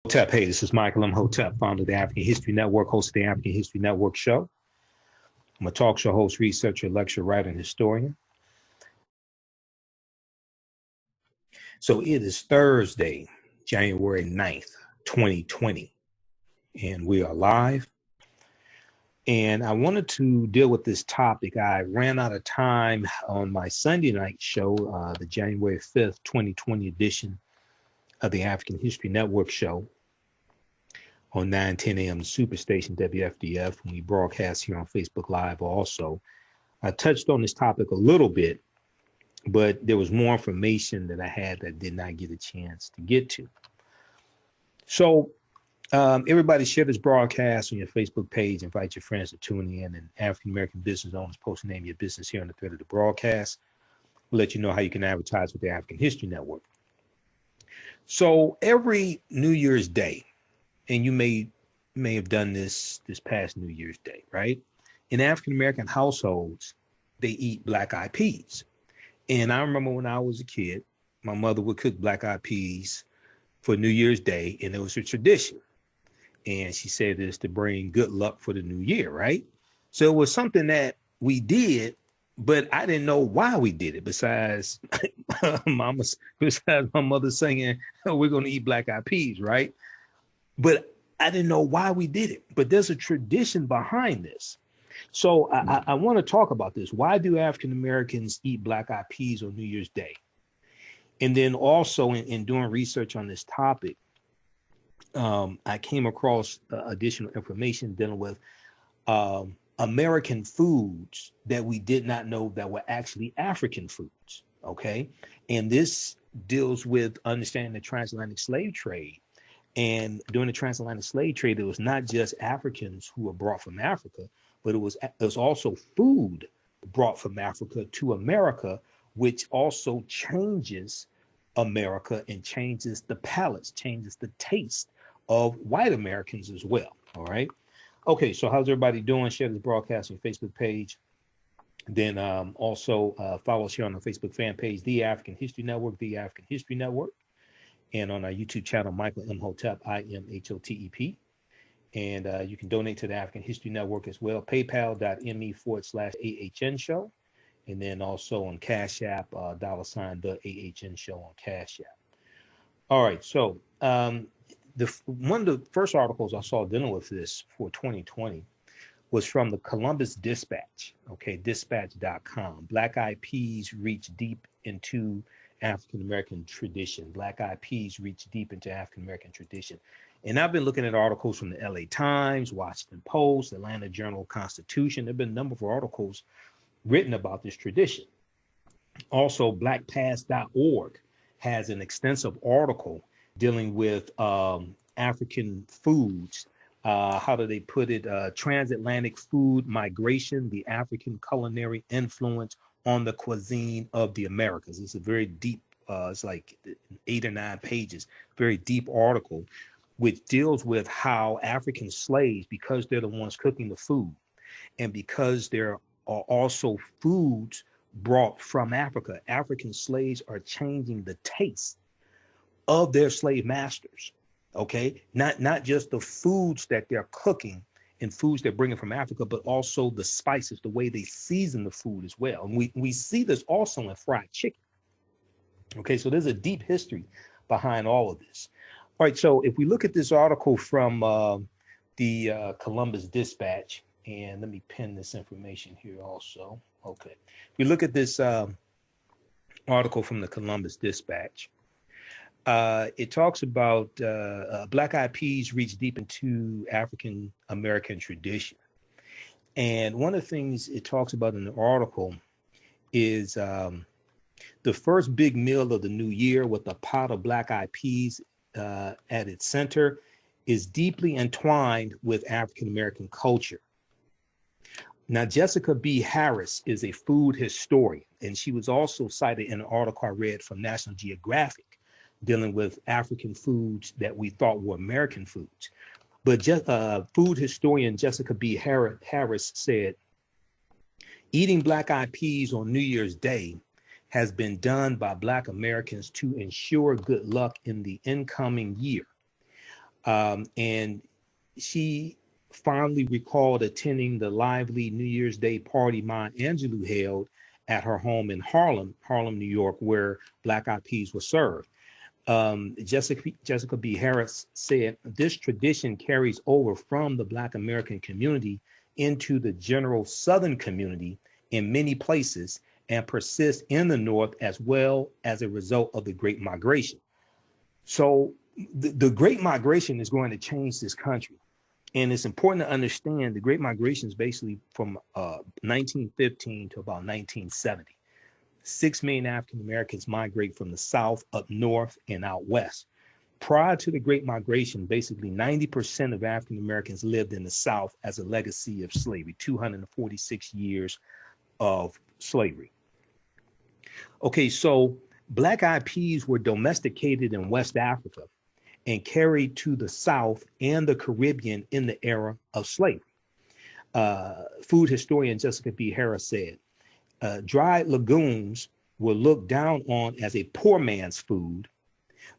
Imhotep. Hey, this is Michael Imhotep, founder of the African History Network, host of the African History Network show. I'm a talk show host, researcher, lecturer, writer, and historian. So it is Thursday, January 9th, 2020, and we are live. And I wanted to deal with this topic. I ran out of time on my Sunday night show, the January 5th, 2020 edition of the African History Network show on 9:10 a.m. Superstation WFDF, when we broadcast here on Facebook Live also. I touched on this topic a little bit, but there was more information that I had that did not get a chance to get to. So everybody share this broadcast on your Facebook page, invite your friends to tune in, and African-American business owners post the name of your business here on the thread of the broadcast. We'll let you know how you can advertise with the African History Network. So every New Year's Day, and you may have done this past New Year's Day, right? In African-American households, they eat black-eyed peas. And I remember when I was a kid, my mother would cook black-eyed peas for New Year's Day, and it was a tradition. And she said this to bring good luck for the new year, right? So it was something that we did, but I didn't know why we did it, besides my mother singing, oh, we're going to eat black-eyed peas, right? But I didn't know why we did it. But there's a tradition behind this. So I want to talk about this. Why do African Americans eat black-eyed peas on New Year's Day? And then also in doing research on this topic, I came across additional information dealing with American foods that we did not know that were actually African foods, okay? And this deals with understanding the transatlantic slave trade. And during the transatlantic slave trade, it was not just Africans who were brought from Africa, but it was also food brought from Africa to America, which also changes America and changes the palates, changes the taste of white Americans as well. All right. Okay, so how's everybody doing? Share this broadcast on your Facebook page. Then also follow us here on our Facebook fan page, The African History Network, The African History Network. And on our YouTube channel, Michael Imhotep, IMHOTEP. And you can donate to the African History Network as well, paypal.me/AHN show. And then also on Cash App, $, the AHN show on Cash App. All right, so one of the first articles I saw dealing with this for 2020 was from the Columbus Dispatch, okay, dispatch.com. Black-eyed peas reach deep into African-American tradition. Black-eyed peas reach deep into African-American tradition. And I've been looking at articles from the LA Times, Washington Post, Atlanta Journal-Constitution. There have been a number of articles written about this tradition. Also, blackpast.org has an extensive article dealing with African foods. How do they put it? Transatlantic food migration, the African culinary influence on the cuisine of the Americas. It's a very deep, it's like 8 or 9 pages, very deep article, which deals with how African slaves, because they're the ones cooking the food, and because there are also foods brought from Africa, African slaves are changing the taste of their slave masters, okay? Not just the foods that they're cooking and foods they're bringing from Africa, but also the spices, the way they season the food as well. And we see this also in fried chicken. Okay, so there's a deep history behind all of this. All right, so if we look at this article from the Columbus Dispatch, and let me pin this information here also. Okay, if we look at this article from the Columbus Dispatch, it talks about black-eyed peas reach deep into African American tradition. And one of the things it talks about in the article is the first big meal of the new year with a pot of black-eyed peas at its center is deeply entwined with African American culture. Now, Jessica B. Harris is a food historian, and she was also cited in an article I read from National Geographic dealing with African foods that we thought were American foods. But food historian Jessica B. Harris said, eating black-eyed peas on New Year's Day has been done by Black Americans to ensure good luck in the incoming year. And she fondly recalled attending the lively New Year's Day party Maya Angelou held at her home in Harlem, New York, where Black Eyed Peas were served. Jessica B. Harris said, this tradition carries over from the Black American community into the general Southern community in many places and persists in the North as well as a result of the Great Migration. So the Great Migration is going to change this country. And it's important to understand the Great Migration is basically from 1915 to about 1970. 6 million African Americans migrate from the South up north and out west. Prior to the Great Migration, basically 90% of African Americans lived in the South as a legacy of slavery, 246 years of slavery. Okay, so Black Eyed Peas were domesticated in West Africa and carried to the South and the Caribbean in the era of slavery. Food historian Jessica B. Harris said, dried legumes were looked down on as a poor man's food,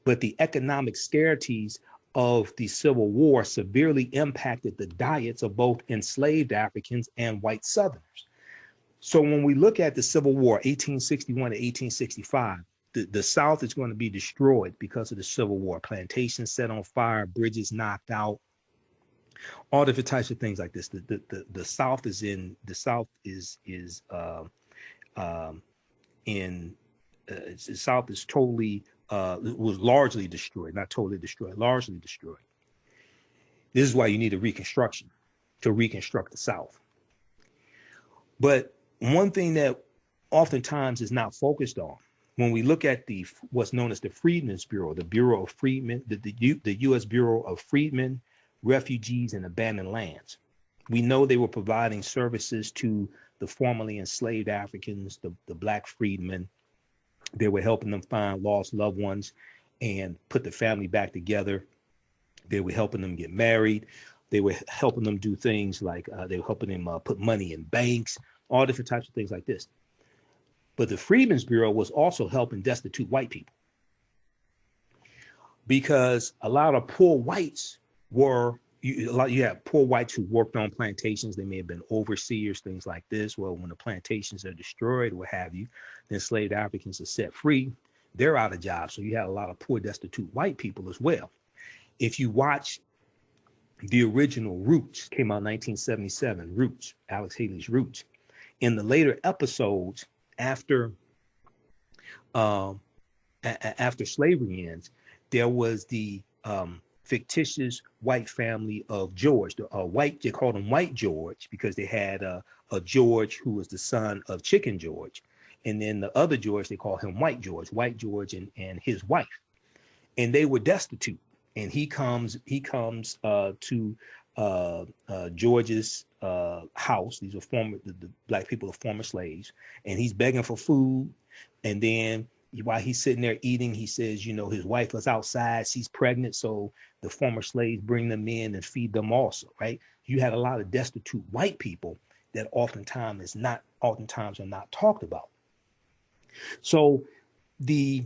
but the economic scarcities of the Civil War severely impacted the diets of both enslaved Africans and white Southerners. So when we look at the Civil War, 1861 to 1865, the South is going to be destroyed because of the Civil War. Plantations set on fire, bridges knocked out, all different types of things like this. The South is totally was largely destroyed, not totally destroyed, largely destroyed. This is why you need a reconstruction to reconstruct the South. But one thing that oftentimes is not focused on when we look at what's known as the Freedmen's Bureau, the Bureau of Freedmen, the U.S. Bureau of Freedmen, Refugees, and Abandoned Lands. We know they were providing services to the formerly enslaved Africans, the Black freedmen. They were helping them find lost loved ones and put the family back together. They were helping them get married. They were helping them do things like they were helping them put money in banks, all different types of things like this. But the Freedmen's Bureau was also helping destitute white people, because a lot of poor whites you have poor whites who worked on plantations. They may have been overseers, things like this. Well, when the plantations are destroyed, what have you, the enslaved Africans are set free. They're out of jobs. So you had a lot of poor, destitute white people as well. If you watch the original Roots, came out in 1977, Roots, Alex Haley's Roots. In the later episodes, after slavery ends, there was the fictitious white family of George. They called him White George because they had a George who was the son of Chicken George, and then the other George, they call him White George and his wife, and they were destitute. And he comes to George's house. These are the Black people are former slaves, and he's begging for food. And then while he's sitting there eating, he says, his wife was outside, she's pregnant. So the former slaves bring them in and feed them also, right? You had a lot of destitute white people that oftentimes are not talked about. So the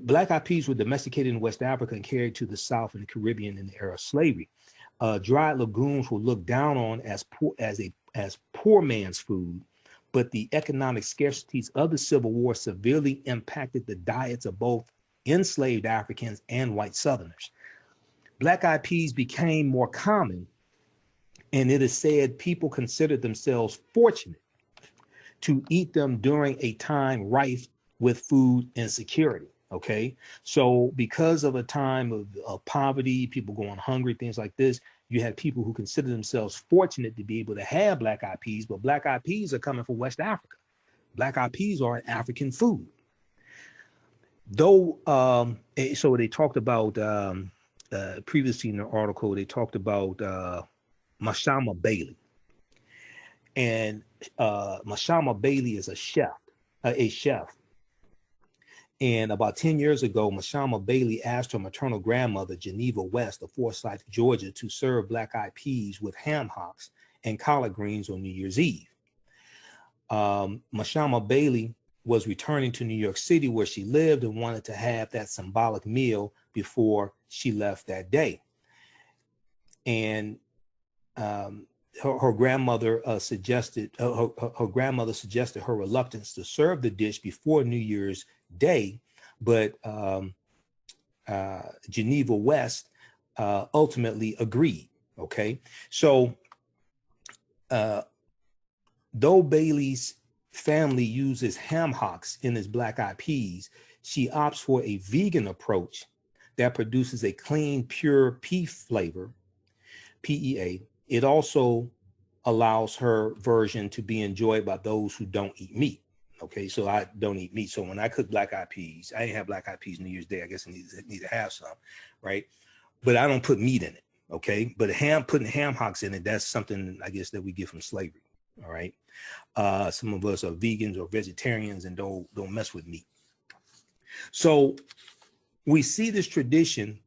Black Eyed Peas were domesticated in West Africa and carried to the South and the Caribbean in the era of slavery. Dried legumes were looked down on as poor man's food, but the economic scarcities of the Civil War severely impacted the diets of both enslaved Africans and white Southerners. Black Eyed Peas became more common, and it is said people considered themselves fortunate to eat them during a time rife with food insecurity. Okay, so because of a time of poverty, people going hungry, things like this, you had people who consider themselves fortunate to be able to have Black Eyed Peas, but Black Eyed Peas are coming from West Africa. Black Eyed Peas are African food. Though, so they talked about, previously in the article, they talked about Mashama Bailey. And Mashama Bailey is a chef. And about 10 years ago, Mashama Bailey asked her maternal grandmother, Geneva West of Forsyth, Georgia, to serve Black Eyed Peas with ham hocks and collard greens on New Year's Eve. Mashama Bailey was returning to New York City where she lived and wanted to have that symbolic meal before she left that day. And her grandmother suggested her grandmother suggested her reluctance to serve the dish before New Year's Day, but Geneva West ultimately agreed. Okay, so though Bailey's family uses ham hocks in its black eyed peas, she opts for a vegan approach that produces a clean, pure pea flavor, PEA. It also allows her version to be enjoyed by those who don't eat meat. Okay, so I don't eat meat. So when I cook black eyed peas, I ain't have black eyed peas New Year's Day. I guess I need to have some, right? But I don't put meat in it. Okay, but putting ham hocks in it, that's something I guess that we get from slavery. All right, some of us are vegans or vegetarians and don't mess with meat. So we see this tradition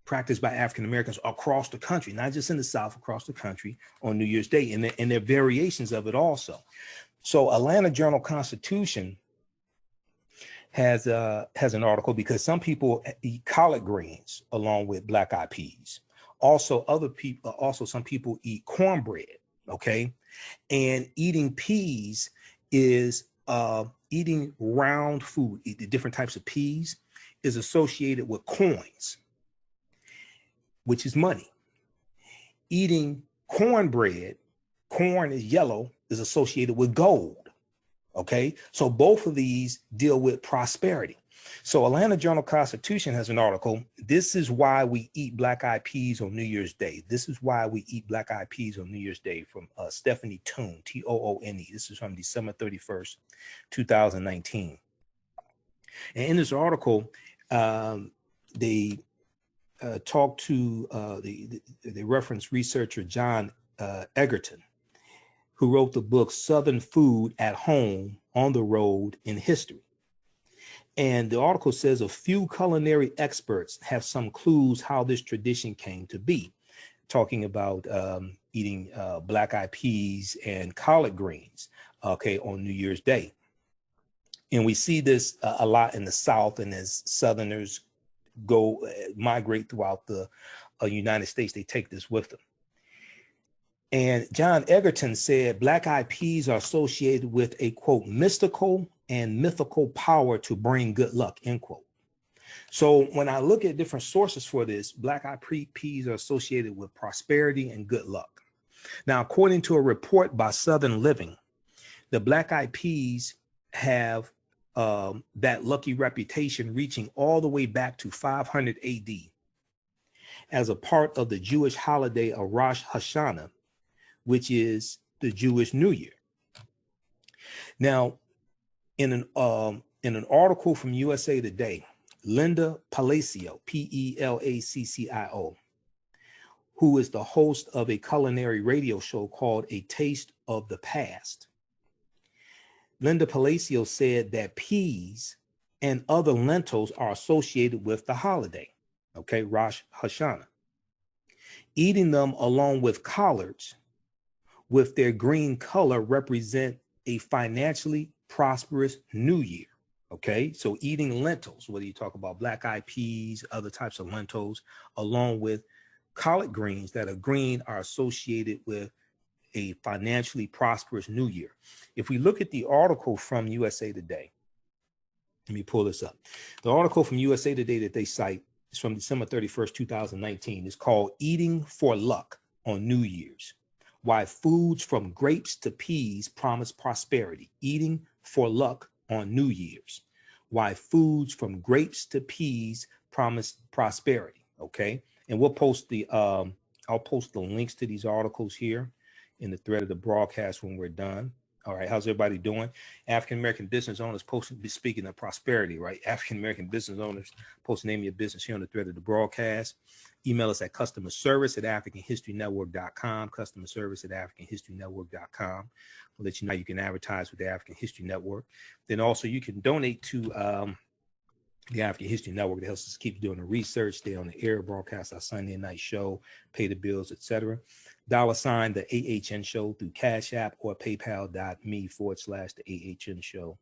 practiced by African Americans across the country, not just in the South, across the country on New Year's Day, and there are variations of it also. So Atlanta Journal-Constitution has an article because some people eat collard greens along with black eyed peas. Also, some people eat cornbread. Okay, and eating peas is eating round food. The different types of peas is associated with coins, which is money. Eating cornbread, corn is yellow, is associated with gold. Okay, so both of these deal with prosperity. So Atlanta Journal-Constitution has an article. This is why we eat black eyed peas on New Year's Day. This is why we eat black eyed peas on New Year's Day, from Stephanie Toone, Toone. This is from December 31st, 2019. And in this article, they talked to, they reference researcher John Egerton, who wrote the book Southern Food at Home, on the Road, in History. And the article says a few culinary experts have some clues how this tradition came to be, talking about eating black eyed peas and collard greens, okay, on New Year's Day. And we see this a lot in the South, and as Southerners migrate throughout the United States, they take this with them. And John Egerton said black eyed peas are associated with a, quote, mystical and mythical power to bring good luck, end quote. So when I look at different sources for this, black eyed peas are associated with prosperity and good luck. Now, according to a report by Southern Living, the black eyed peas have that lucky reputation reaching all the way back to 500 AD as a part of the Jewish holiday of Rosh Hashanah, which is the Jewish New Year. Now, in an article from USA Today, Linda Palacio, Pelaccio, who is the host of a culinary radio show called A Taste of the Past, Linda Palacio said that peas and other lentils are associated with the holiday, okay, Rosh Hashanah. Eating them along with collards with their green color represent a financially prosperous new year. Okay, so eating lentils, whether you talk about black eyed peas, other types of lentils, along with collard greens that are green, are associated with a financially prosperous new year. If we look at the article from USA Today, let me pull this up. The article from USA Today that they cite is from December 31st, 2019. It's called Eating for Luck on New Year's: Why Foods from Grapes to Peas Promise Prosperity. Eating for Luck on New Year's: Why Foods from Grapes to Peas Promise Prosperity. Okay, and we'll post I'll post the links to these articles here in the thread of the broadcast when we're done. All right, how's everybody doing? African-American business owners speaking of prosperity, right? African-American business owners, post the name of your business here on the thread of the broadcast. Email us at customerservice@africanhistorynetwork.com, customerservice@africanhistorynetwork.com. We'll let you know you can advertise with the African History Network. Then also you can donate to the African History Network. That helps us keep doing the research, stay on the air, broadcast our Sunday night show, pay the bills, etc. $ the AHN show through Cash App, or paypal.me/the AHN show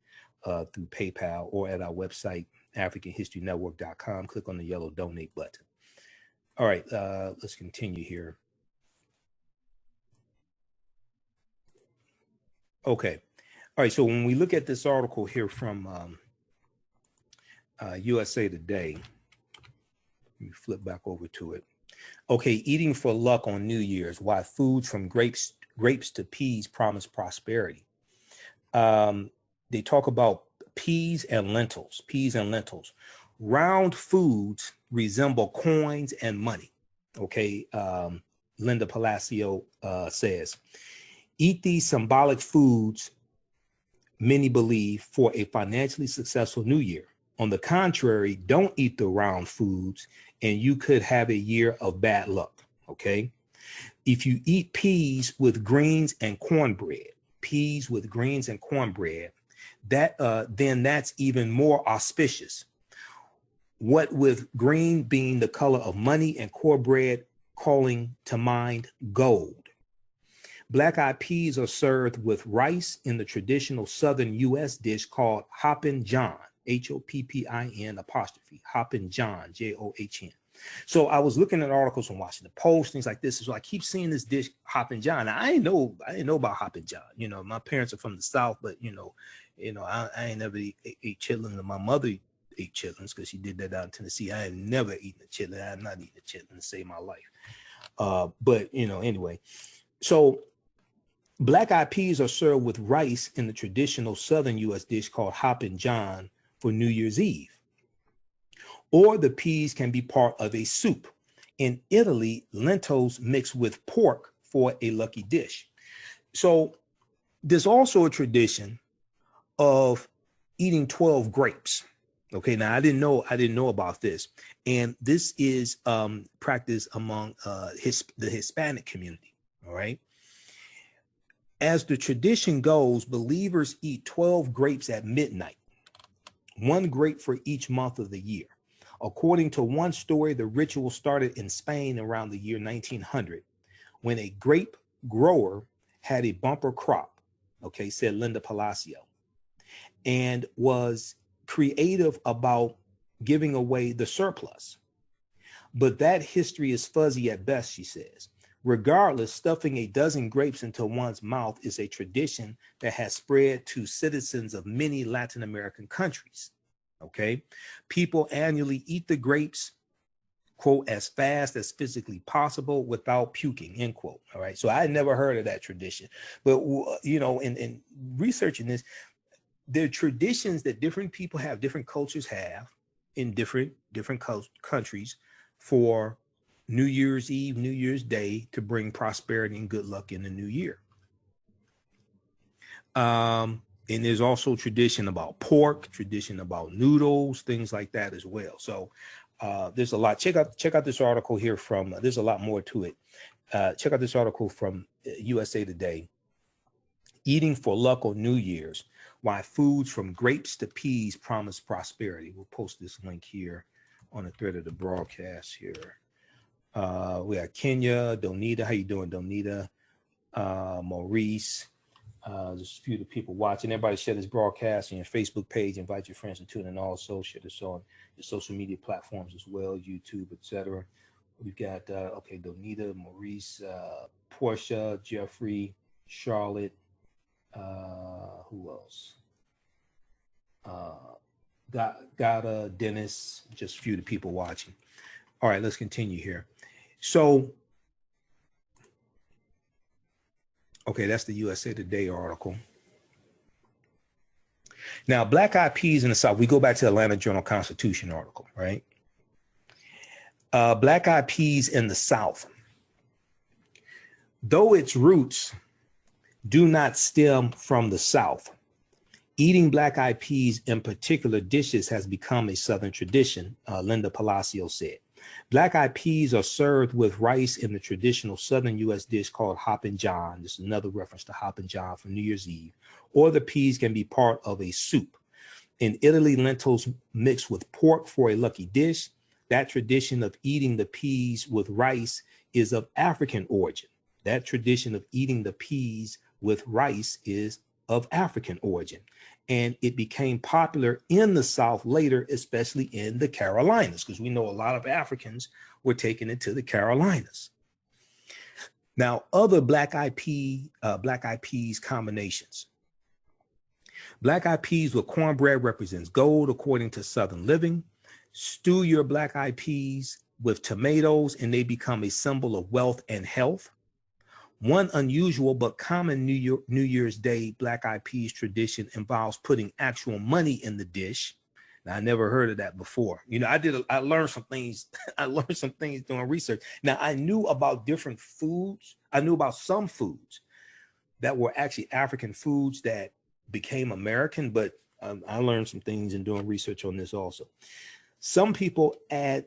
through PayPal, or at our website AfricanHistoryNetwork.com. Click on the yellow donate button. All right, let's continue here. Okay. All right, so when we look at this article here from USA Today, let me flip back over to it. Okay, eating for luck on New Year's, why foods from grapes to peas promise prosperity. They talk about peas and lentils. Round foods resemble coins and money. Okay, Linda Palacio says, eat these symbolic foods, many believe, for a financially successful new year. On the contrary, don't eat the round foods and you could have a year of bad luck, okay? If you eat peas with greens and cornbread, then that's even more auspicious. What with green being the color of money and cornbread calling to mind gold. Black-eyed peas are served with rice in the traditional Southern U.S. dish called Hoppin' John, Hoppin', Hoppin' John, John. So I was looking at articles from Washington Post, things like this. So I keep seeing this dish, Hoppin' John. Now, I didn't know about Hoppin' John. You know, my parents are from the South, but I ain't never ate chitlins. And my mother ate chitlins because she did that out in Tennessee. I had never eaten a chitlin. I have not eaten a chitlin to save my life. But anyway, so black-eyed peas are served with rice in the traditional Southern U.S. dish called Hoppin' John for New Year's Eve. Or the peas can be part of a soup. In Italy, lentils mixed with pork for a lucky dish. So there's also a tradition of eating 12 grapes. Okay, now I didn't know about this. And this is practiced among the Hispanic community, all right? As the tradition goes, believers eat 12 grapes at midnight, one grape for each month of the year. According to one story, the ritual started in Spain around the year 1900, when a grape grower had a bumper crop, okay, said Linda Palacio, and was creative about giving away the surplus. But that history is fuzzy at best, she says. Regardless, stuffing a dozen grapes into one's mouth is a tradition that has spread to citizens of many Latin American countries. Okay, people annually eat the grapes, quote, as fast as physically possible without puking, end quote. All right, so I had never heard of that tradition, but in researching this, there are traditions that different people have, different cultures have in different countries for New Year's Eve, New Year's Day, to bring prosperity and good luck in the new year. And there's also tradition about pork, tradition about noodles, things like that as well. So there's a lot. Check out this article here from, there's a lot more to it. Check out this article from USA Today. Eating for luck on New Year's, why foods from grapes to peas promise prosperity. We'll post this link here on the thread of the broadcast here. We got Kenya, Donita. How you doing, Donita? Maurice. There's a few of the people watching. Everybody share this broadcast on your Facebook page. Invite your friends to tune in also. Share this on your social media platforms as well, YouTube, etc. We've got, okay, Donita, Maurice, Portia, Jeffrey, Charlotte. Who else? Gata, Dennis, just a few of the people watching. All right, let's continue here. So, okay, that's the USA Today article. Now, black-eyed peas in the South, we go back to the Atlanta Journal-Constitution article, right? Black-eyed peas in the South, though its roots do not stem from the South, eating black-eyed peas in particular dishes has become a Southern tradition, Linda Palacio said. Black-eyed peas are served with rice in the traditional Southern U.S. dish called Hoppin' John. This is another reference to Hoppin' John for New Year's Eve. Or the peas can be part of a soup. In Italy, lentils mixed with pork for a lucky dish. That tradition of eating the peas with rice is of African origin. That tradition of eating the peas with rice is of African origin. and it became popular in the South later, especially in the Carolinas, because we know a lot of Africans were taking it to the Carolinas. Now, other black eyed peas combinations. Black eyed peas with cornbread represents gold, according to Southern Living. Stew your black eyed peas with tomatoes, and they become a symbol of wealth and health. One unusual but common New Year's Day black eyed peas tradition involves putting actual money in the dish. Now, I never heard of that before. You know, I learned some things. I learned some things doing research. Now, I knew about different foods. I knew about some foods that were actually African foods that became American, but I learned some things in doing research on this also. Some people add,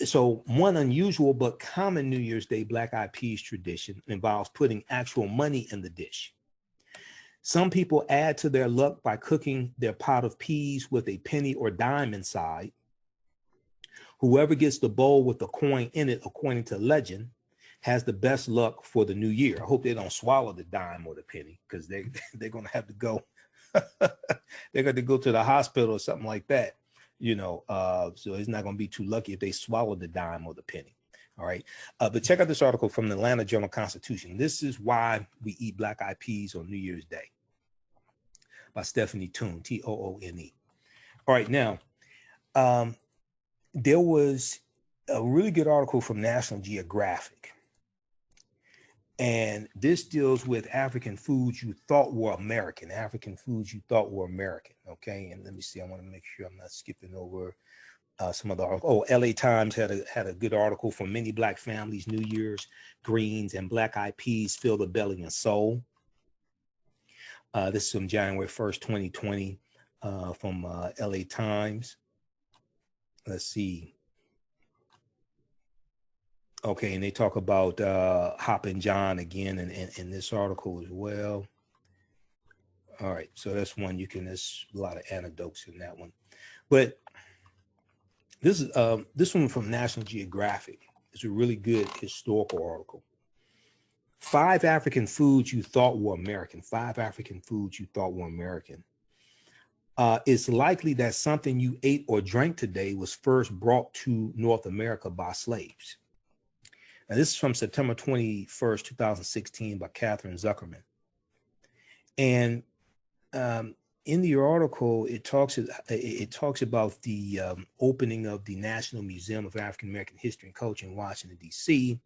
so one unusual but common New Year's Day black eyed peas tradition involves putting actual money in the dish. Some people add to their luck by cooking their pot of peas with a penny or dime inside. Whoever gets the bowl with the coin in it, according to legend, has the best luck for the new year. I hope they don't swallow the dime or the penny, because they're going to have to go. They're going to go to the hospital or something like that, you know. So it's not going to be too lucky if they swallow the dime or the penny. All right. But check out this article from the Atlanta Journal-Constitution. This is why we eat black eyed peas on New Year's Day, by Stephanie Toone, Toone. All right. Now, there was a really good article from National Geographic. And this deals with African foods you thought were American, Okay. And let me see. I want to make sure I'm not skipping over some other article. Oh, LA Times had a good article for many black families. New Year's greens and black eyed peas fill the belly and soul. This is from January 1st, 2020, from LA Times. Let's see. Okay, and they talk about Hoppin' John again in this article as well. All right, so that's one there's a lot of anecdotes in that one. But this one from National Geographic is a really good historical article. 5 African foods you thought were American. It's likely that something you ate or drank today was first brought to North America by slaves. Now, this is from September 21st, 2016 by Catherine Zuckerman. And in the article, it talks about the opening of the National Museum of African American History and Culture in Washington, D.C.,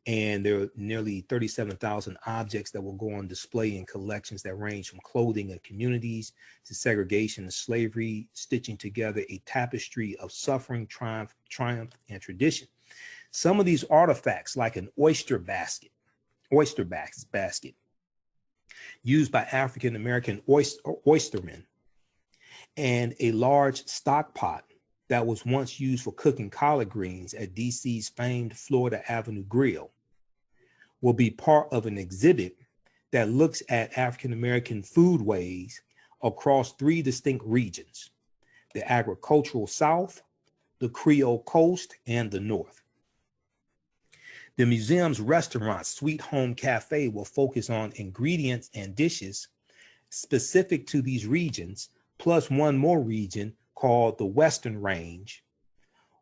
and there are nearly 37,000 objects that will go on display in collections that range from clothing and communities to segregation and slavery, stitching together a tapestry of suffering, triumph, and tradition. Some of these artifacts, like an oyster basket used by African American oystermen, and a large stock pot that was once used for cooking collard greens at DC's famed Florida Avenue Grill, will be part of an exhibit that looks at African American foodways across 3 distinct regions: the agricultural South, the Creole Coast, and the North. The museum's restaurant, Sweet Home Cafe, will focus on ingredients and dishes specific to these regions, plus one more region called the Western Range,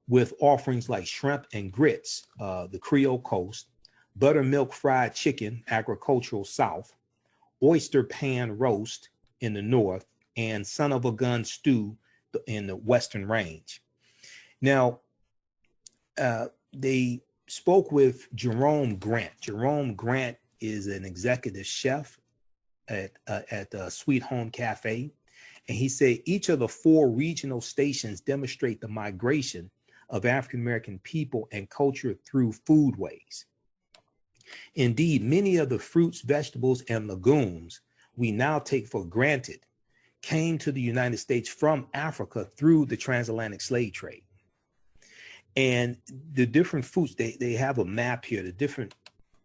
with offerings like shrimp and grits, the Creole Coast, buttermilk fried chicken, agricultural South, oyster pan roast in the North, and son of a gun stew in the Western Range. Now, they spoke with Jerome Grant. Jerome Grant is an executive chef at Sweet Home Cafe. And he said each of the 4 regional stations demonstrate the migration of African-American people and culture through foodways. Indeed, many of the fruits, vegetables, and legumes we now take for granted came to the United States from Africa through the transatlantic slave trade. And the different foods, they have a map here. The different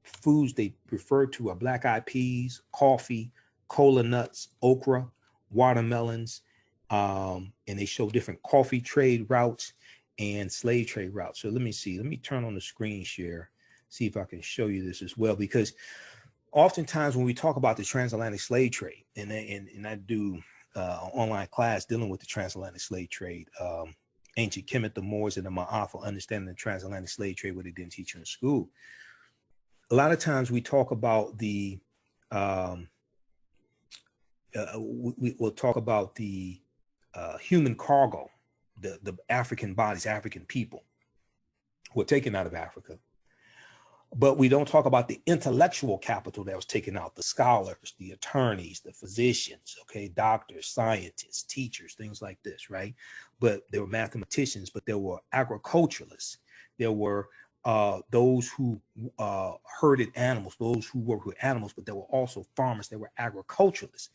foods they refer to are black eyed peas, coffee, cola nuts, okra, watermelons, and they show different coffee trade routes and slave trade routes. So let me see. Let me turn on the screen share, see if I can show you this as well, because oftentimes when we talk about the transatlantic slave trade, and I do an online class dealing with the transatlantic slave trade, ancient Kemet, the Moors, and the Ma'afa, understanding the transatlantic slave trade, what they didn't teach you in school. A lot of times we talk about the, we'll talk about the human cargo, the African bodies, African people who were taken out of Africa. But we don't talk about the intellectual capital that was taken out, the scholars, the attorneys, the physicians, okay, doctors, scientists, teachers, things like this, right? But there were mathematicians, but there were agriculturalists. There were those who herded animals, those who worked with animals, but there were also farmers. There were agriculturalists.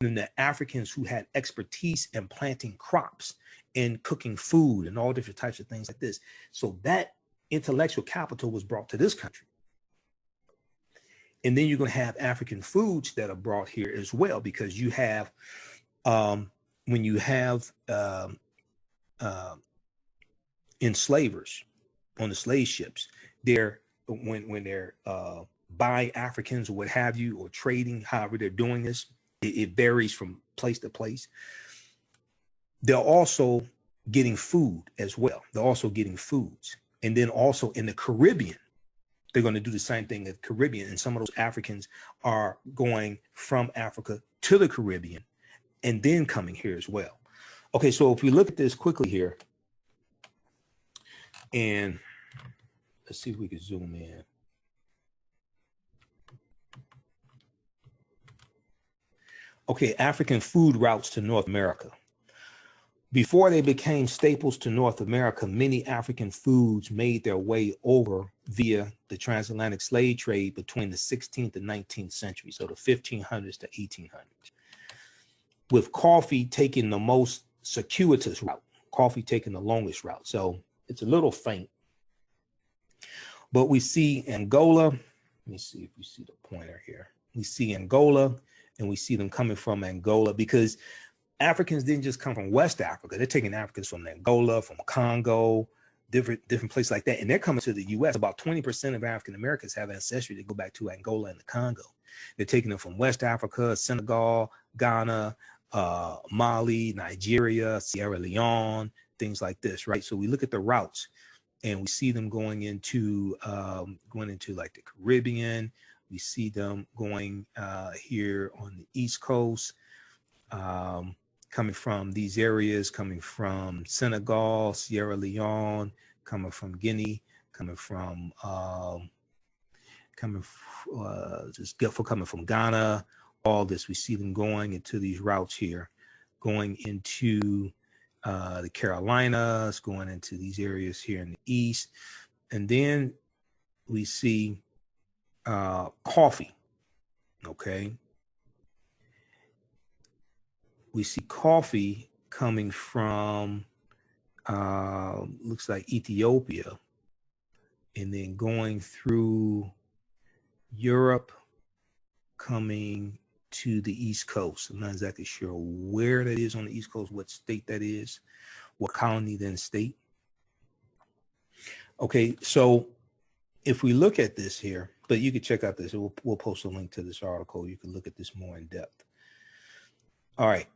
And the Africans who had expertise in planting crops and cooking food and all different types of things like this. So that intellectual capital was brought to this country. And then you're going to have African foods that are brought here as well, because you have, when you have enslavers on the slave ships, they're, when they're buying Africans or what have you, or trading, however they're doing this, it varies from place to place. They're also getting food as well. They're also getting foods. And then also in the Caribbean, they're going to do the same thing in the Caribbean. And some of those Africans are going from Africa to the Caribbean and then coming here as well. Okay, so if we look at this quickly here, and let's see if we can zoom in. Okay, African food routes to North America. Before they became staples to North America, many African foods made their way over via the transatlantic slave trade between the 16th and 19th century, so the 1500s to 1800s, with coffee taking the most circuitous route, coffee taking the longest route. So it's a little faint. But we see Angola. Let me see if we see the pointer here. We see Angola, and we see them coming from Angola, because Africans didn't just come from West Africa. They're taking Africans from Angola, from Congo, different places like that. And they're coming to the U.S. About 20% of African Americans have ancestry that go back to Angola and the Congo. They're taking them from West Africa, Senegal, Ghana, Mali, Nigeria, Sierra Leone, things like this, right? So we look at the routes and we see them going into like the Caribbean. We see them going here on the East Coast, coming from these areas, coming from Senegal, Sierra Leone, coming from Guinea, coming from coming from Ghana. All this, we see them going into these routes here, going into the Carolinas, going into these areas here in the East. And then we see coffee, okay? We see coffee coming from, looks like Ethiopia, and then going through Europe, coming to the East Coast. I'm not exactly sure where that is on the East Coast, what state that is, what colony then state. Okay, so if we look at this here, but you can check out this, we'll post a link to this article. You can look at this more in depth. All right.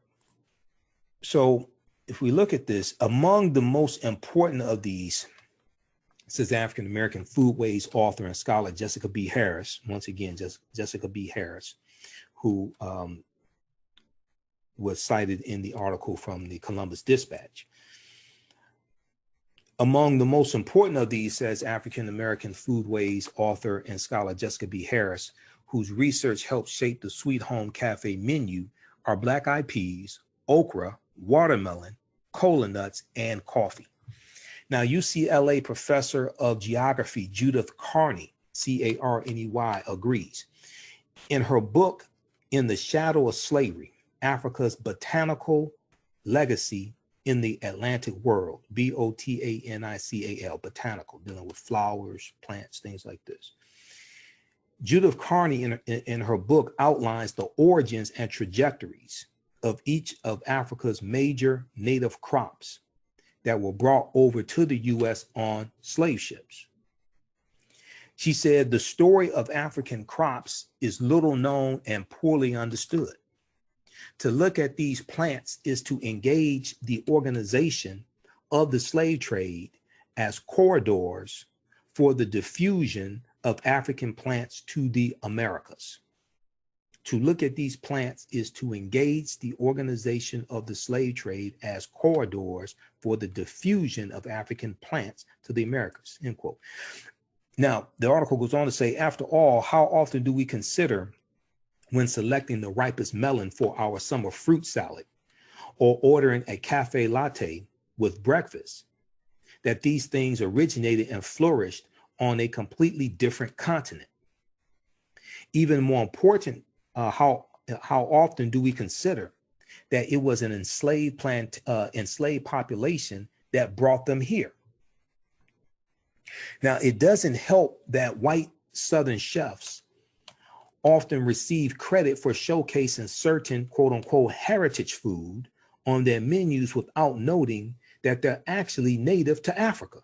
So if we look at this, among the most important of these, says African-American foodways author and scholar Jessica B. Harris, once again, Jessica B. Harris, who was cited in the article from the Columbus Dispatch. Among the most important of these, says African-American foodways author and scholar Jessica B. Harris, whose research helped shape the Sweet Home Cafe menu, are black-eyed peas, okra, watermelon, cola nuts, and coffee. Now, UCLA professor of geography Judith Carney, C-A-R-N-E-Y, agrees. In her book, In the Shadow of Slavery, Africa's Botanical Legacy in the Atlantic World, B-O-T-A-N-I-C-A-L, botanical, dealing with flowers, plants, things like this. Judith Carney, in her book, outlines the origins and trajectories of each of Africa's major native crops that were brought over to the U.S. on slave ships. She said the story of African crops is little known and poorly understood. To look at these plants is to engage the organization of the slave trade as corridors for the diffusion of African plants to the Americas. To look at these plants is to engage the organization of the slave trade as corridors for the diffusion of African plants to the Americas, end quote. Now, the article goes on to say, after all, how often do we consider when selecting the ripest melon for our summer fruit salad or ordering a cafe latte with breakfast, that these things originated and flourished on a completely different continent? Even more important, how often do we consider that it was an enslaved population that brought them here? Now, it doesn't help that white Southern chefs often receive credit for showcasing certain quote unquote heritage food on their menus without noting that they're actually native to Africa.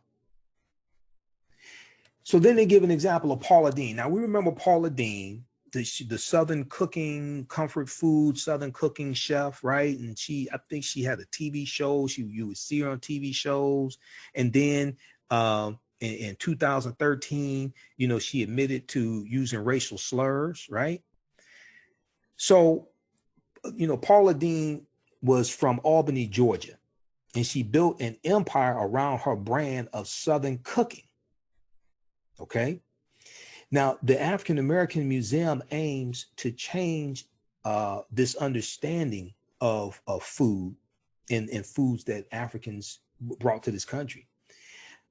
So then they give an example of Paula Deen. Now we remember Paula Deen, the Southern cooking, comfort food, Southern cooking chef, right? And I think she had a TV show. You would see her on TV shows. And then in 2013, she admitted to using racial slurs, right? So, Paula Deen was from Albany, Georgia, and she built an empire around her brand of Southern cooking. Okay. Now, the African American Museum aims to change this understanding of food and foods that Africans brought to this country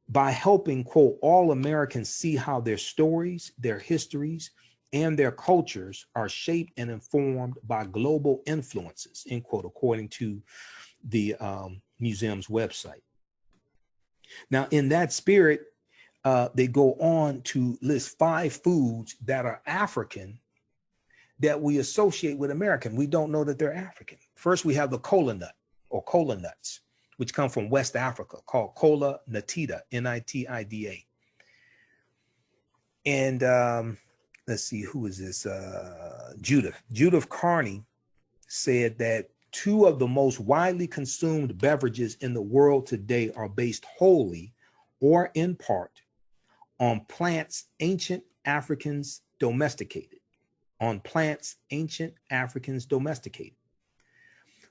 by helping, quote, all Americans see how their stories, their histories, and their cultures are shaped and informed by global influences, end quote, according to the museum's website. Now, in that spirit, they go on to list 5 foods that are African that we associate with American. We don't know that they're African. First, we have the cola nut or cola nuts, which come from West Africa, called cola natida, N-I-T-I-D-A. And let's see, who is this? Judith Carney said that 2 of the most widely consumed beverages in the world today are based wholly or in part on plants ancient Africans domesticated. On plants ancient Africans domesticated.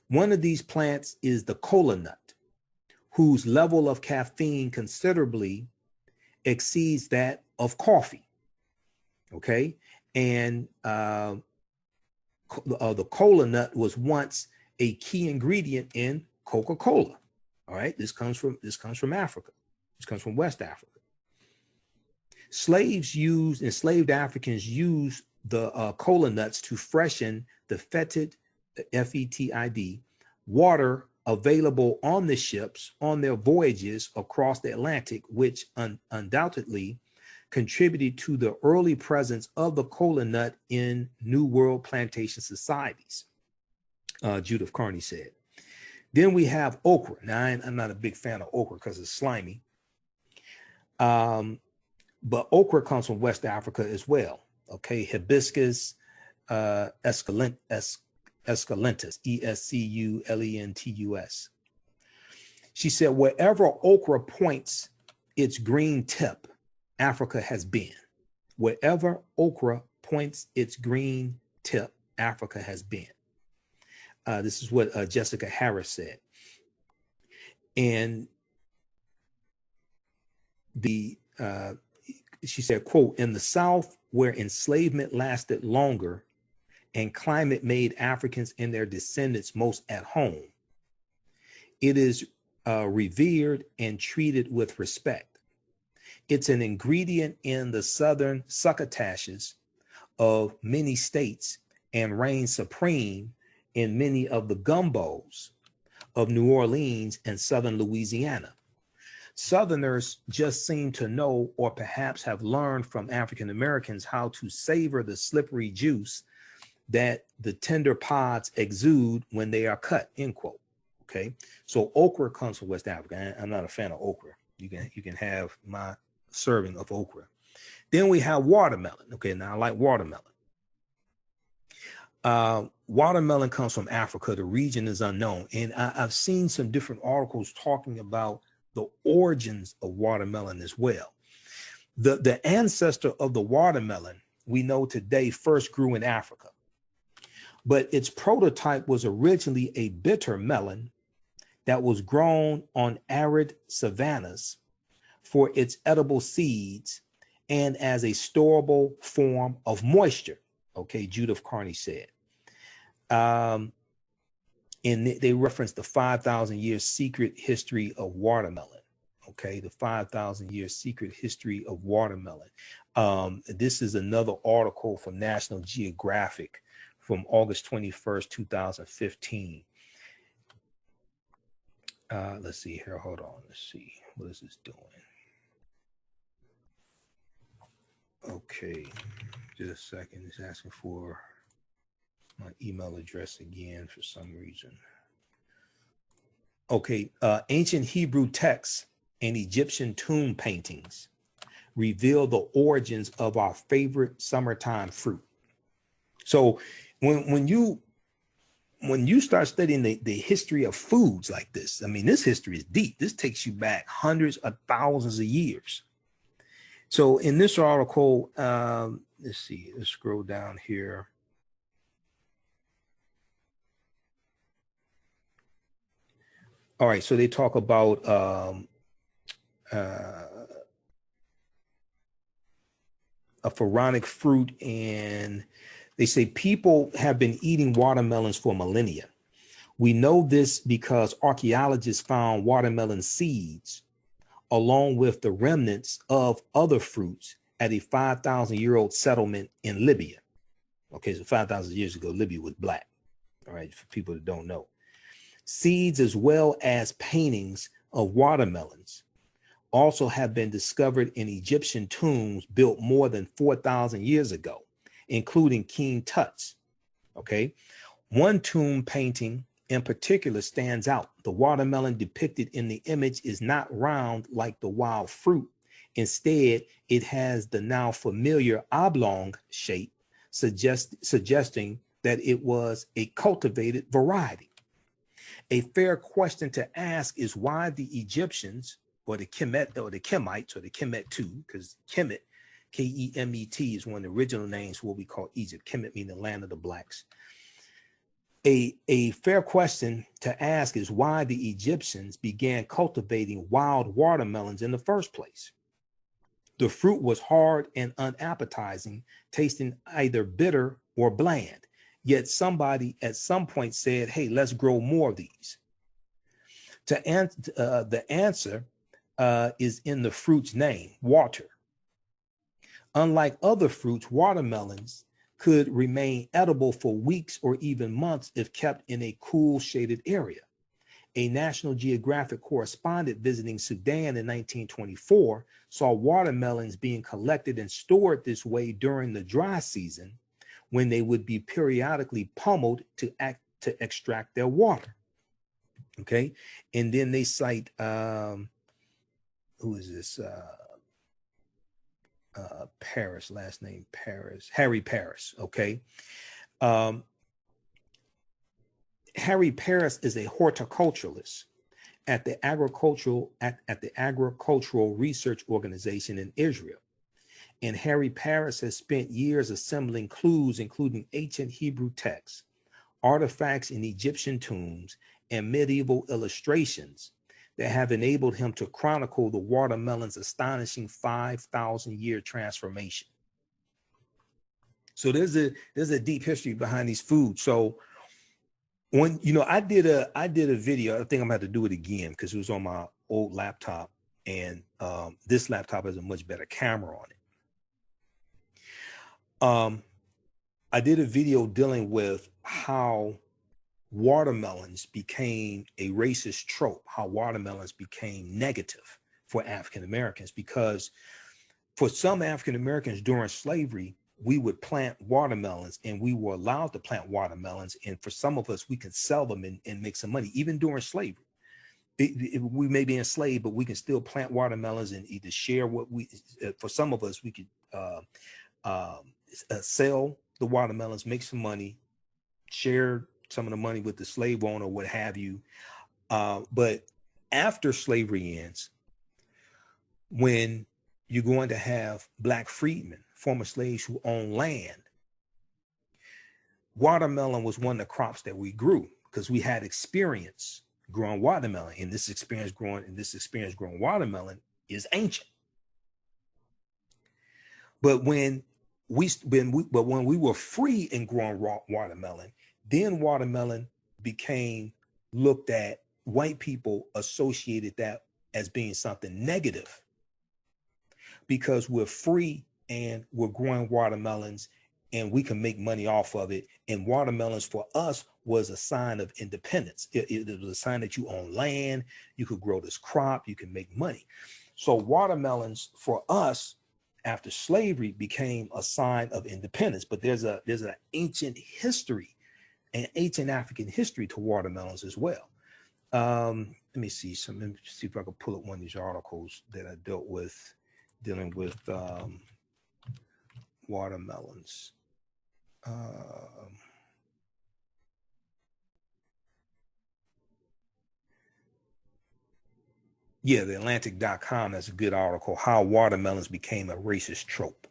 One of these plants is the cola nut, whose level of caffeine considerably exceeds that of coffee. Okay, and the cola nut was once a key ingredient in Coca-Cola. All right, this comes from Africa. This comes from West Africa. Enslaved Africans used the cola nuts to freshen the fetid, F-E-T-I-D, water available on the ships on their voyages across the Atlantic, which undoubtedly contributed to the early presence of the cola nut in New World plantation societies, Judith Carney said. Then we have okra. Now, I'm not a big fan of okra because it's slimy. But okra comes from West Africa as well. Okay, hibiscus esculentus, Esculentus. She said, wherever okra points its green tip, Africa has been. Wherever okra points its green tip, Africa has been. This is what Jessica Harris said. And she said, quote, in the South, where enslavement lasted longer and climate made Africans and their descendants most at home, it is revered and treated with respect. It's an ingredient in the Southern succotashes of many states and reigns supreme in many of the gumbos of New Orleans and Southern Louisiana. Southerners just seem to know, or perhaps have learned from African Americans, how to savor the slippery juice that the tender pods exude when they are cut, end quote. Okay, so okra comes from West Africa. I'm not a fan of okra. You can have my serving of okra. Then we have watermelon. Okay, now I like watermelon. Watermelon comes from Africa. The region is unknown. And I've seen some different articles talking about the origins of watermelon as well. The ancestor of the watermelon we know today first grew in Africa, but its prototype was originally a bitter melon that was grown on arid savannas for its edible seeds and as a storable form of moisture. Okay, Judith Carney said. And they referenced the 5,000 year secret history of watermelon. Okay, the 5,000 year secret history of watermelon. This is another article from National Geographic from August 21st, 2015. Let's see here. Hold on. Let's see. What is this doing? Okay, just a second. It's asking for my email address again for some reason. Okay, ancient Hebrew texts and Egyptian tomb paintings reveal the origins of our favorite summertime fruit. So when you start studying the history of foods like this, I mean, this history is deep. This takes you back hundreds of thousands of years. So in this article, let's see, let's scroll down here. All right, so they talk about a pharaonic fruit, and they say people have been eating watermelons for millennia. We know this because archaeologists found watermelon seeds along with the remnants of other fruits at a 5,000-year-old settlement in Libya. Okay, so 5,000 years ago, Libya was black. All right, for people that don't know. Seeds as well as paintings of watermelons also have been discovered in Egyptian tombs built more than 4,000 years ago, including King Tut's. Okay, one tomb painting in particular stands out. The watermelon depicted in the image is not round like the wild fruit. Instead, it has the now familiar oblong shape, suggesting that it was a cultivated variety. A fair question to ask is why the Egyptians, or the Kemet, or the Kemites, or the Kemet too, because Kemet, K-E-M-E-T, is one of the original names for what we call Egypt. Kemet meaning the land of the blacks. A fair question to ask is why the Egyptians began cultivating wild watermelons in the first place. The fruit was hard and unappetizing, tasting either bitter or bland. Yet somebody at some point said, hey, let's grow more of these. The answer is in the fruit's name, water. Unlike other fruits, watermelons could remain edible for weeks or even months if kept in a cool, shaded area. A National Geographic correspondent visiting Sudan in 1924 saw watermelons being collected and stored this way during the dry season, when they would be periodically pummeled to extract their water. Okay, and then they cite who is this? Paris, last name Paris, Harry Paris. Okay, Harry Paris is a horticulturalist at the agricultural research organization in Israel. And Harry Paris has spent years assembling clues, including ancient Hebrew texts, artifacts in Egyptian tombs, and medieval illustrations that have enabled him to chronicle the watermelon's astonishing 5,000-year transformation. So there's a deep history behind these foods. So when, you know, I did a video, I think I'm gonna have to do it again because it was on my old laptop, and this laptop has a much better camera on it. I did a video dealing with how watermelons became a racist trope, how watermelons became negative for African Americans, because for some African Americans during slavery, we would plant watermelons, and we were allowed to plant watermelons. And for some of us, we could sell them and make some money, even during slavery. we may be enslaved, but we can still plant watermelons and either share what we, for some of us, we could sell the watermelons, make some money, share some of the money with the slave owner, what have you. But after slavery ends, when you're going to have Black freedmen, former slaves who own land, watermelon was one of the crops that we grew because we had experience growing watermelon, and this experience growing watermelon is ancient. But when we were free in growing watermelon, then watermelon became looked at. White people associated that as being something negative because we're free and we're growing watermelons and we can make money off of it. And watermelons for us was a sign of independence. It was a sign that you own land, you could grow this crop, you can make money. So watermelons for us after slavery became a sign of independence. But there's an ancient history, an ancient African history to watermelons as well. Let me see if I can pull up one of these articles that I dealing with watermelons. Yeah, the Atlantic.com has a good article, How Watermelons Became a Racist Trope.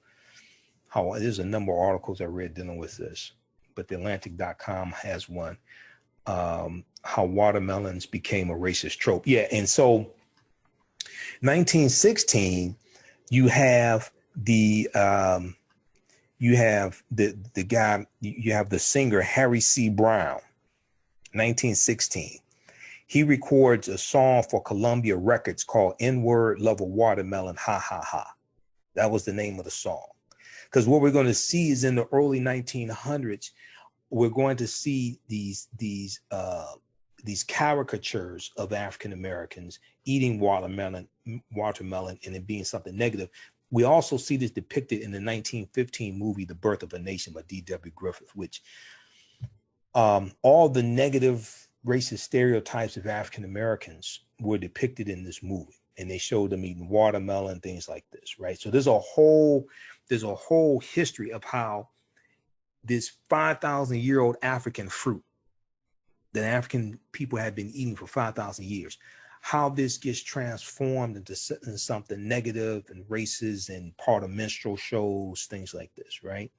There's a number of articles I read dealing with this, but the Atlantic.com has one. How watermelons became a racist trope. Yeah, and so 1916, you have the singer Harry C. Brown. 1916, he records a song for Columbia Records called N-Word Love a Watermelon, Ha Ha Ha. That was the name of the song. Because what we're going to see is in the early 1900s, we're going to see these caricatures of African Americans eating watermelon and it being something negative. We also see this depicted in the 1915 movie, The Birth of a Nation by D.W. Griffith, which all the negative racist stereotypes of African Americans were depicted in this movie, and they showed them eating watermelon, things like this, right? So there's a whole history of how this 5,000-year-old African fruit that African people had been eating for 5,000 years, how this gets transformed into something negative and racist and part of minstrel shows, things like this, right?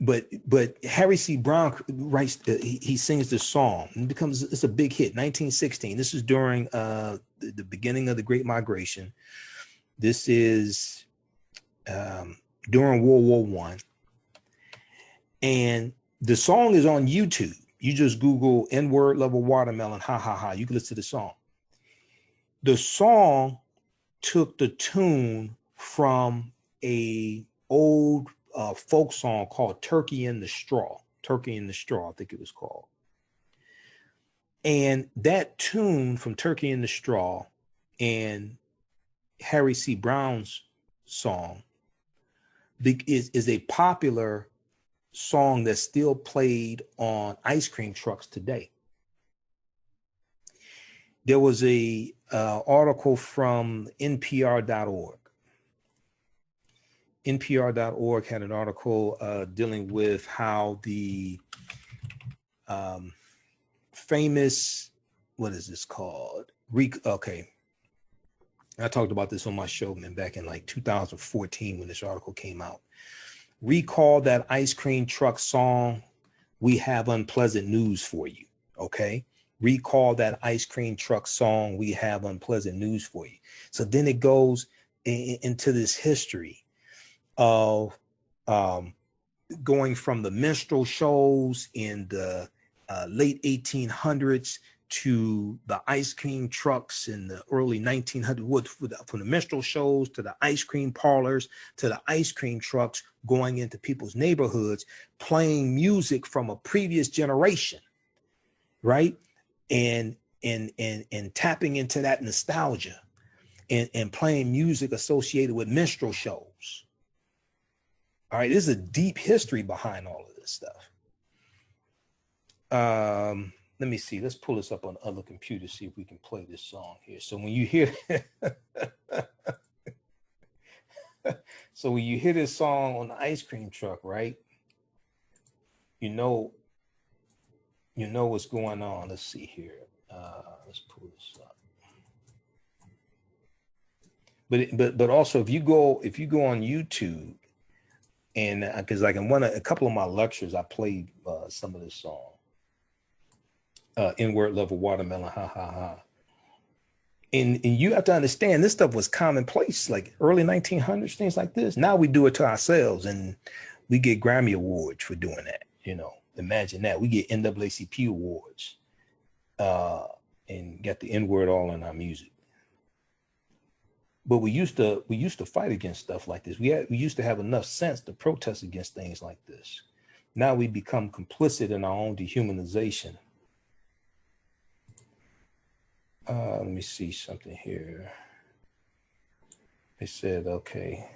But Harry C. Brown writes, he sings this song and it's a big hit. 1916. This is during the beginning of the Great Migration. This is during World War I. And the song is on YouTube. You just Google N-Word Love a Watermelon, Ha Ha Ha. You can listen to the song. The song took the tune from a old folk song called Turkey in the Straw. Turkey in the Straw, I think it was called. And that tune from Turkey in the Straw and Harry C. Brown's song is a popular song that's still played on ice cream trucks today. There was a article from NPR.org. NPR.org had an article dealing with how the famous, what is this called? Okay. I talked about this on my show, man, back in like 2014 when this article came out. Recall that ice cream truck song, We Have Unpleasant News for You, okay? Recall that ice cream truck song, We Have Unpleasant News for You. So then it goes into this history of going from the minstrel shows in the late 1800s to the ice cream trucks in the early 1900s, from the minstrel shows to the ice cream parlors to the ice cream trucks, going into people's neighborhoods, playing music from a previous generation, right? And tapping into that nostalgia and playing music associated with minstrel shows. All right, there's a deep history behind all of this stuff. let me see. Let's pull this up on other computers, see if we can play this song here. So when you hear so when you hear this song on the ice cream truck, right? You know what's going on. Let's see here. Let's pull this up. But also if you go on YouTube, and because like in a couple of my lectures, I played some of this song. N-word level watermelon, ha ha ha. And you have to understand this stuff was commonplace, like early 1900s, things like this. Now we do it to ourselves, and we get Grammy awards for doing that. You know, imagine that. We get NAACP awards, and get the N-word all in our music. But we used to fight against stuff like this. We used to have enough sense to protest against things like this. Now we become complicit in our own dehumanization. Let me see something here. They said, okay.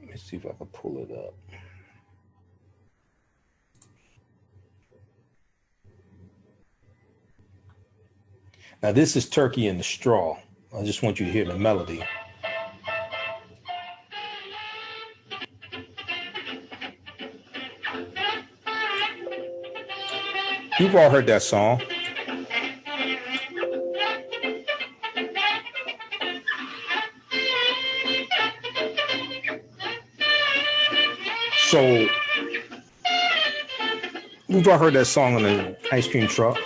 Let me see if I can pull it up. Now this is Turkey in the Straw. I just want you to hear the melody. You've all heard that song. So we've all heard that song on the ice cream truck.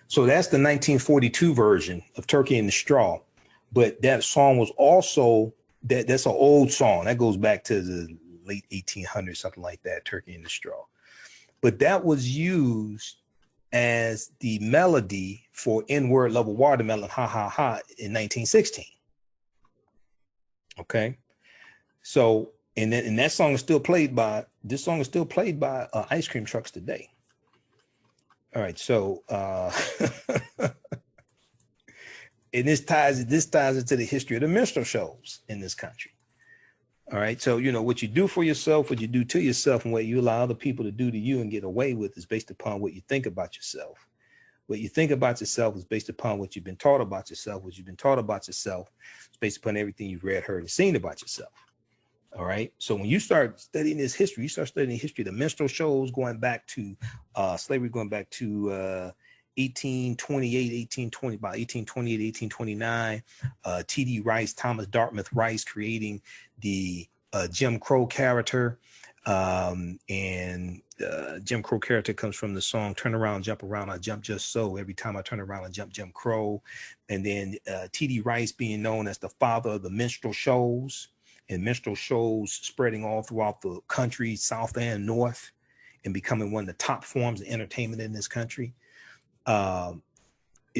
So that's the 1942 version of Turkey in the Straw. But that song was also, that's an old song. That goes back to the late 1800s, something like that, Turkey in the Straw. But that was used as the melody for N-word level watermelon, ha ha ha, in 1916. Okay. So, and that song is still played by, this song is still played by ice cream trucks today. All right, so and this ties into the history of the minstrel shows in this country. All right, so you know what you do for yourself, what you do to yourself, and what you allow other people to do to you and get away with is based upon what you think about yourself. What you think about yourself is based upon what you've been taught about yourself. What you've been taught about yourself is based upon everything you've read, heard, and seen about yourself. All right. So when you start studying this history, you start studying the history of the minstrel shows going back to slavery, going back to 1828, about 1828, 1829, T.D. Rice, Thomas Dartmouth Rice creating the Jim Crow character. And Jim Crow character comes from the song "Turn Around, Jump Around, I Jump Just So." Every time I turn around, I jump Jim Crow. And then T.D. Rice being known as the father of the minstrel shows. And minstrel shows spreading all throughout the country, South and North, and becoming one of the top forms of entertainment in this country. You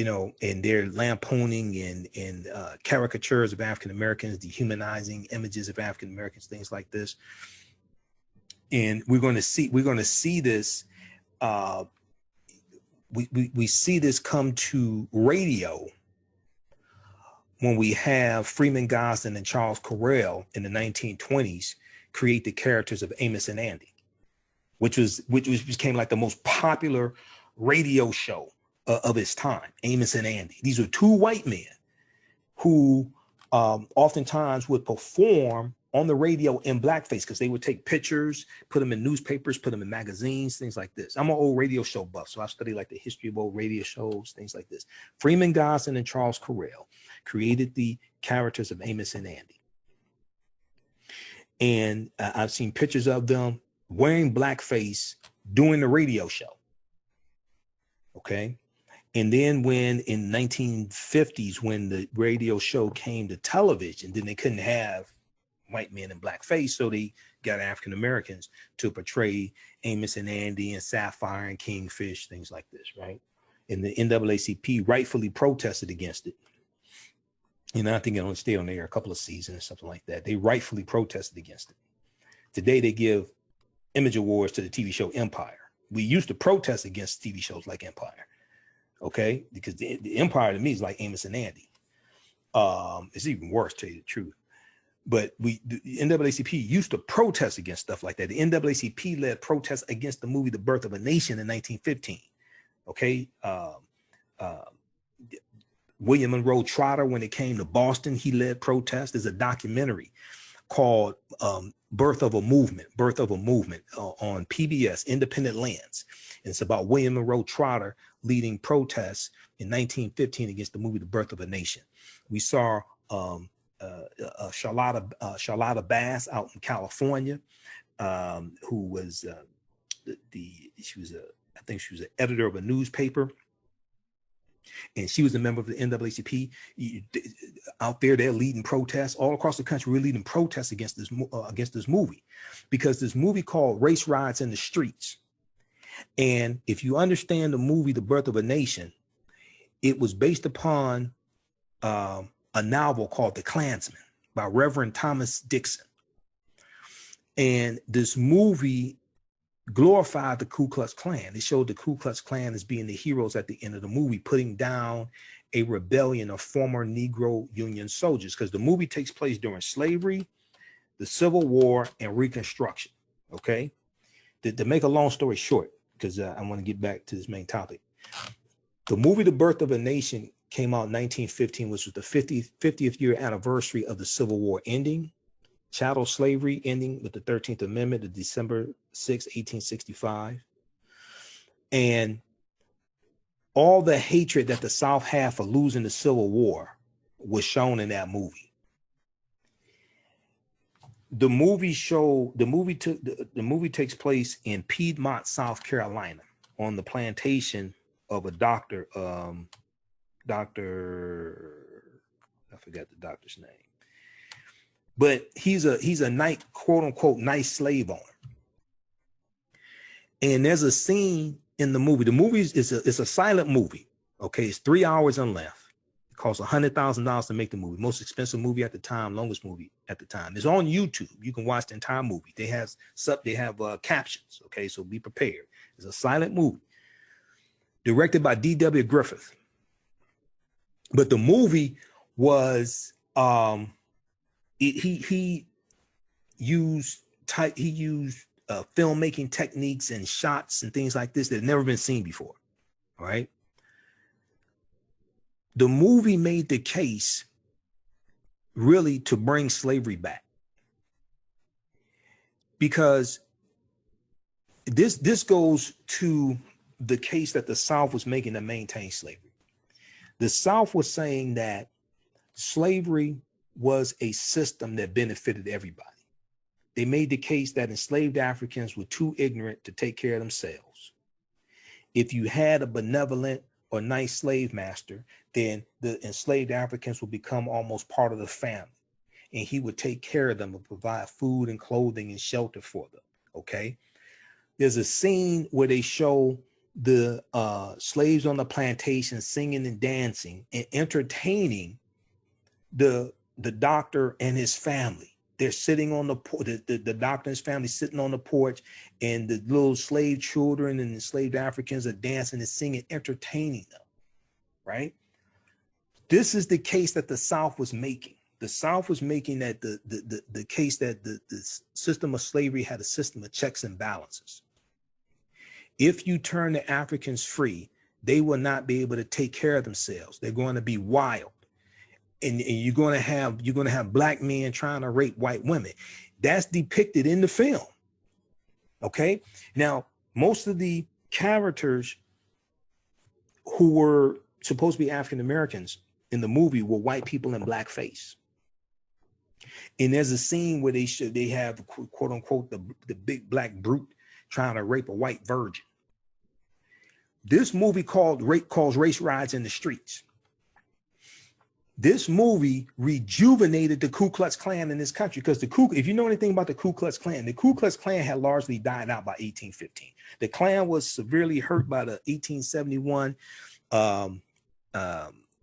know, and they're lampooning and caricatures of African Americans, dehumanizing images of African Americans, things like this. And we're going to see this. We see this come to radio when we have Freeman Gosden and Charles Correll in the 1920s create the characters of Amos and Andy, which became like the most popular radio show of its time, Amos and Andy. These were two white men who oftentimes would perform on the radio in blackface because they would take pictures, put them in newspapers, put them in magazines, things like this. I'm an old radio show buff, so I study like the history of old radio shows, things like this. Freeman Gosden and Charles Correll created the characters of Amos and Andy. And I've seen pictures of them wearing blackface doing the radio show. Okay. And then when in 1950s, when the radio show came to television, then they couldn't have white men in blackface. So they got African Americans to portray Amos and Andy and Sapphire and Kingfish, things like this, right? And the NAACP rightfully protested against it. You know, I think it only stayed on there a couple of seasons or something like that. They rightfully protested against it. Today, they give image awards to the TV show Empire. We used to protest against TV shows like Empire, okay? Because the Empire to me is like Amos and Andy. It's even worse, to tell you the truth. But the NAACP used to protest against stuff like that. The NAACP led protests against the movie The Birth of a Nation in 1915. Okay. William Monroe Trotter, when it came to Boston, he led protests. There's a documentary called Birth of a Movement on PBS, Independent Lands. And it's about William Monroe Trotter leading protests in 1915 against the movie The Birth of a Nation. We saw Charlotta Bass out in California, who was she was an editor of a newspaper. And she was a member of the NAACP. Out there, they're leading protests all across the country. We're leading protests against this movie, because this movie called Race Riots in the Streets. And if you understand the movie The Birth of a Nation, it was based upon a novel called The Klansman by Reverend Thomas Dixon. And this movie glorified the Ku Klux Klan. It showed the Ku Klux Klan as being the heroes at the end of the movie, putting down a rebellion of former Negro Union soldiers, because the movie takes place during slavery, the Civil War, and Reconstruction. Okay, to make a long story short, because I want to get back to this main topic. The movie The Birth of a Nation came out in 1915, which was the 50th year anniversary of the Civil War ending, chattel slavery ending with the 13th Amendment of December 6, 1865. And all the hatred that the South had for losing the Civil War was shown in that movie. The movie takes place in Piedmont, South Carolina, on the plantation of a doctor, I forgot the doctor's name. But he's a nice, quote unquote, nice slave owner. And there's a scene in the movie. The movie is a silent movie. Okay, it's 3 hours in length. It costs $100,000 to make the movie. Most expensive movie at the time, longest movie at the time. It's on YouTube. You can watch the entire movie. They have captions. Okay, so be prepared. It's a silent movie directed by D.W. Griffith. But the movie was he used filmmaking techniques and shots and things like this that had never been seen before. All right. The movie made the case really to bring slavery back, because this goes to the case that the South was making to maintain slavery. The South was saying that slavery was a system that benefited everybody. They made the case that enslaved Africans were too ignorant to take care of themselves. If you had a benevolent or nice slave master, then the enslaved Africans would become almost part of the family, and he would take care of them and provide food and clothing and shelter for them. Okay. There's a scene where they show the slaves on the plantation singing and dancing and entertaining the doctor and his family. They're sitting on the doctor and his family sitting on the porch, and the little slave children and enslaved Africans are dancing and singing, entertaining them, right? This is the case that the South was making. The South was making that the case that the system of slavery had a system of checks and balances. If you turn the Africans free, they will not be able to take care of themselves. They're going to be wild. And you're going to have black men trying to rape white women. That's depicted in the film. Okay. Now, most of the characters who were supposed to be African Americans in the movie were white people in blackface. And there's a scene where they have quote unquote the big black brute trying to rape a white virgin. This movie calls Race Riots in the Streets. This movie rejuvenated the Ku Klux Klan in this country, because if you know anything about the Ku Klux Klan had largely died out by 1815. The Klan was severely hurt by the 1871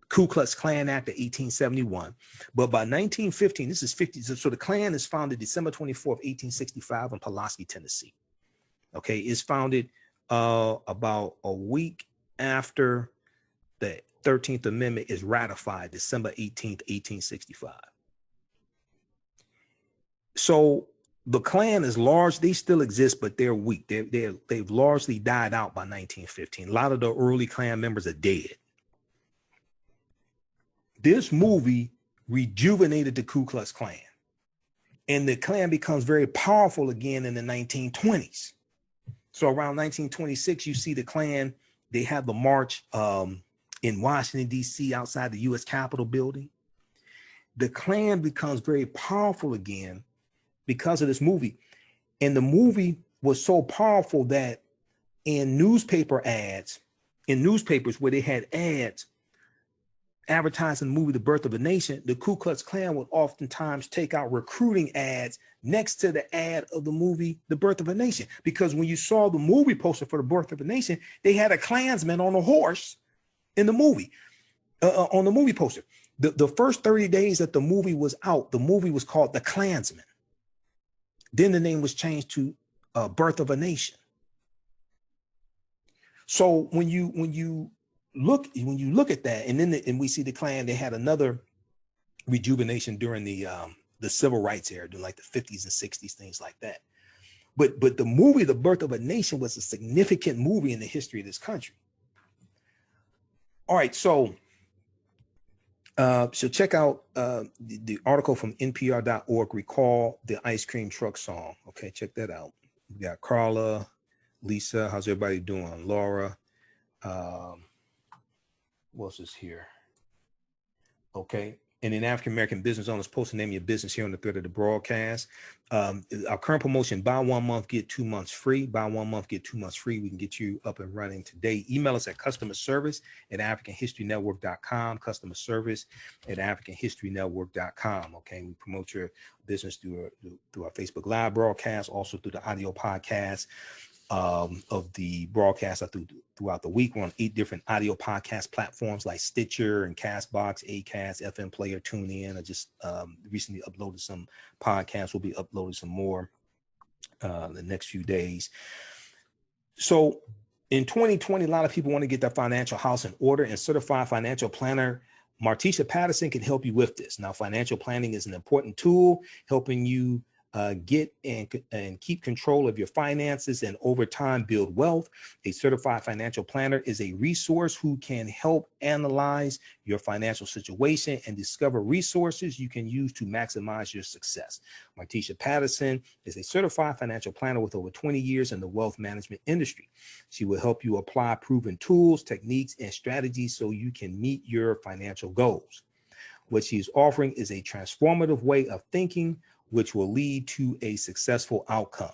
Ku Klux Klan Act of 1871. But by 1915, this is 50. So the Klan is founded December 24th, 1865 in Pulaski, Tennessee. Okay, it's founded about a week after the 13th Amendment is ratified, December 18th, 1865. So the Klan is large. They still exist, but they're weak. They've largely died out by 1915. A lot of the early Klan members are dead. This movie rejuvenated the Ku Klux Klan. And the Klan becomes very powerful again in the 1920s. So around 1926, you see the Klan, they have the march in Washington, D.C. outside the U.S. Capitol building. The Klan becomes very powerful again because of this movie. And the movie was so powerful that in newspaper ads, in newspapers where they had ads advertising the movie The Birth of a Nation, the Ku Klux Klan would oftentimes take out recruiting ads next to the ad of the movie The Birth of a Nation. Because when you saw the movie poster for The Birth of a Nation, they had a Klansman on a horse in the movie, on the movie poster. The first 30 days that the movie was out, the movie was called The Klansman. Then the name was changed to Birth of a Nation. So when you look at that, and then and we see the Klan, they had another rejuvenation during the civil rights era, during like the 50s and 60s, things like that. But the movie The Birth of a Nation was a significant movie in the history of this country. All right, so check out the article from npr.org, Recall the Ice Cream Truck Song. Okay, check that out. We got Carla, Lisa, how's everybody doing? Laura, what else is here? Okay. And in African American business owners, post the name of your business here on the thread of the broadcast. Our current promotion, buy 1 month, get 2 months free. Buy 1 month, get 2 months free. We can get you up and running today. Email us at customerservice@africanhistorynetwork.com. Customer service at africanhistorynetwork.com. Okay. We promote your business through our Facebook Live broadcast, also through the audio podcast of the broadcast throughout the week. We're on 8 different audio podcast platforms like Stitcher and Castbox, Acast, FM Player, TuneIn. I just recently uploaded some podcasts. We'll be uploading some more the next few days. So in 2020, a lot of people want to get their financial house in order, and certified financial planner Martisha Patterson can help you with this. Now, financial planning is an important tool helping you get and keep control of your finances and over time build wealth. A certified financial planner is a resource who can help analyze your financial situation and discover resources you can use to maximize your success. Martisha Patterson is a certified financial planner with over 20 years in the wealth management industry. She will help you apply proven tools, techniques, and strategies so you can meet your financial goals. What she's offering is a transformative way of thinking, which will lead to a successful outcome.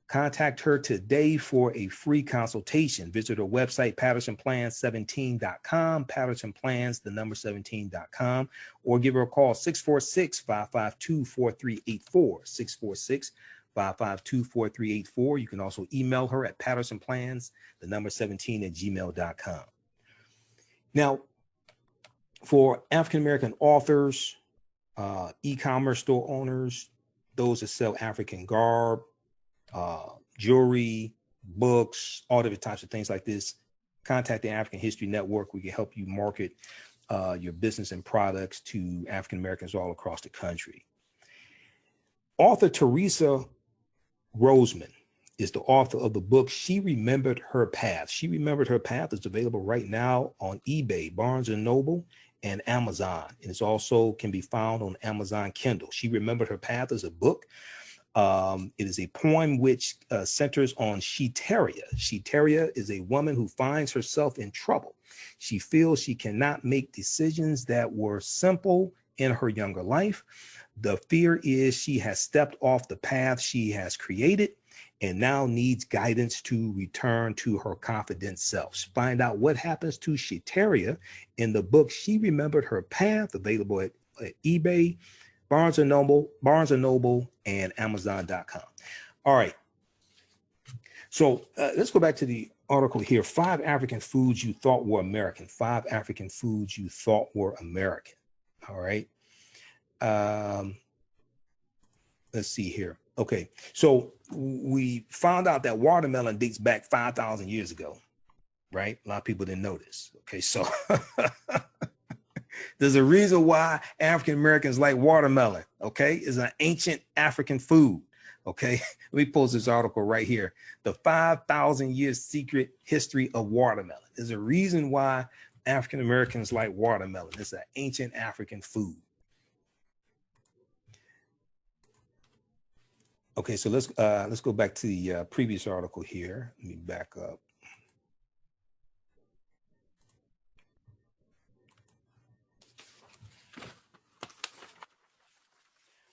Contact her today for a free consultation. Visit her website, pattersonplans17.com, pattersonplans, the number 17.com, or give her a call, 646-552-4384, 646-552-4384. You can also email her at pattersonplans, the number 17@gmail.com. Now, for African-American authors, e-commerce store owners, those that sell African garb, jewelry, books, all different types of things like this, contact the African History Network. We can help you market your business and products to African Americans all across the country. Author Teresa Roseman is the author of the book She Remembered Her Path. She Remembered Her Path is available right now on eBay, Barnes & Noble, and Amazon. And it's also can be found on Amazon Kindle. She Remembered Her Path is a book. It is a poem which centers on Sheteria. Sheteria is a woman who finds herself in trouble. She feels she cannot make decisions that were simple in her younger life. The fear is she has stepped off the path she has created and now needs guidance to return to her confident self. Find out what happens to Sheteria in the book She Remembered Her Path, available at eBay, Barnes & Noble, and Amazon.com. All right. So let's go back to the article here. 5 African foods you thought were American. 5 African foods you thought were American. All right. Let's see here. Okay, so we found out that watermelon dates back 5,000 years ago, right? A lot of people didn't know this. Okay, so there's a reason why African Americans like watermelon. okay, is an ancient African food. Okay, let me post this article right here. The 5,000 years secret history of watermelon. There's a reason why African Americans like watermelon. It's an ancient African food. Okay, so let's go back to the previous article here. Let me back up.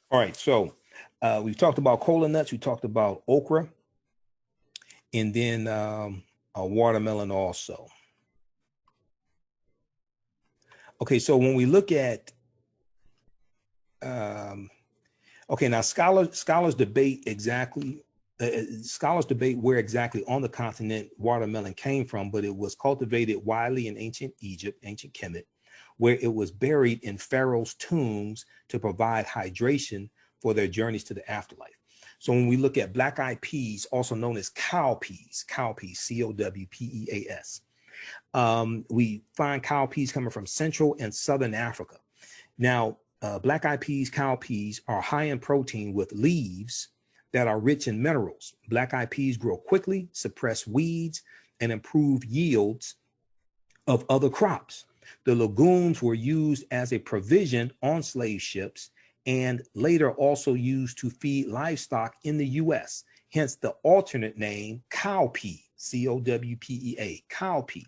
All right, so we've talked about cola nuts, we talked about okra, and then a watermelon also. Okay, so when we look at, okay, now scholars debate exactly, scholars debate where exactly on the continent watermelon came from, but it was cultivated widely in ancient Egypt, ancient Kemet, where it was buried in pharaohs' tombs to provide hydration for their journeys to the afterlife. So when we look at black-eyed peas, also known as cowpeas, C-O-W-P-E-A-S, we find cowpeas coming from Central and Southern Africa. Now, black-eyed peas, cowpeas are high in protein with leaves that are rich in minerals. Black-eyed peas grow quickly, suppress weeds, and improve yields of other crops. The legumes were used as a provision on slave ships and later also used to feed livestock in the U.S., hence the alternate name cowpea, C-O-W-P-E-A, cowpea.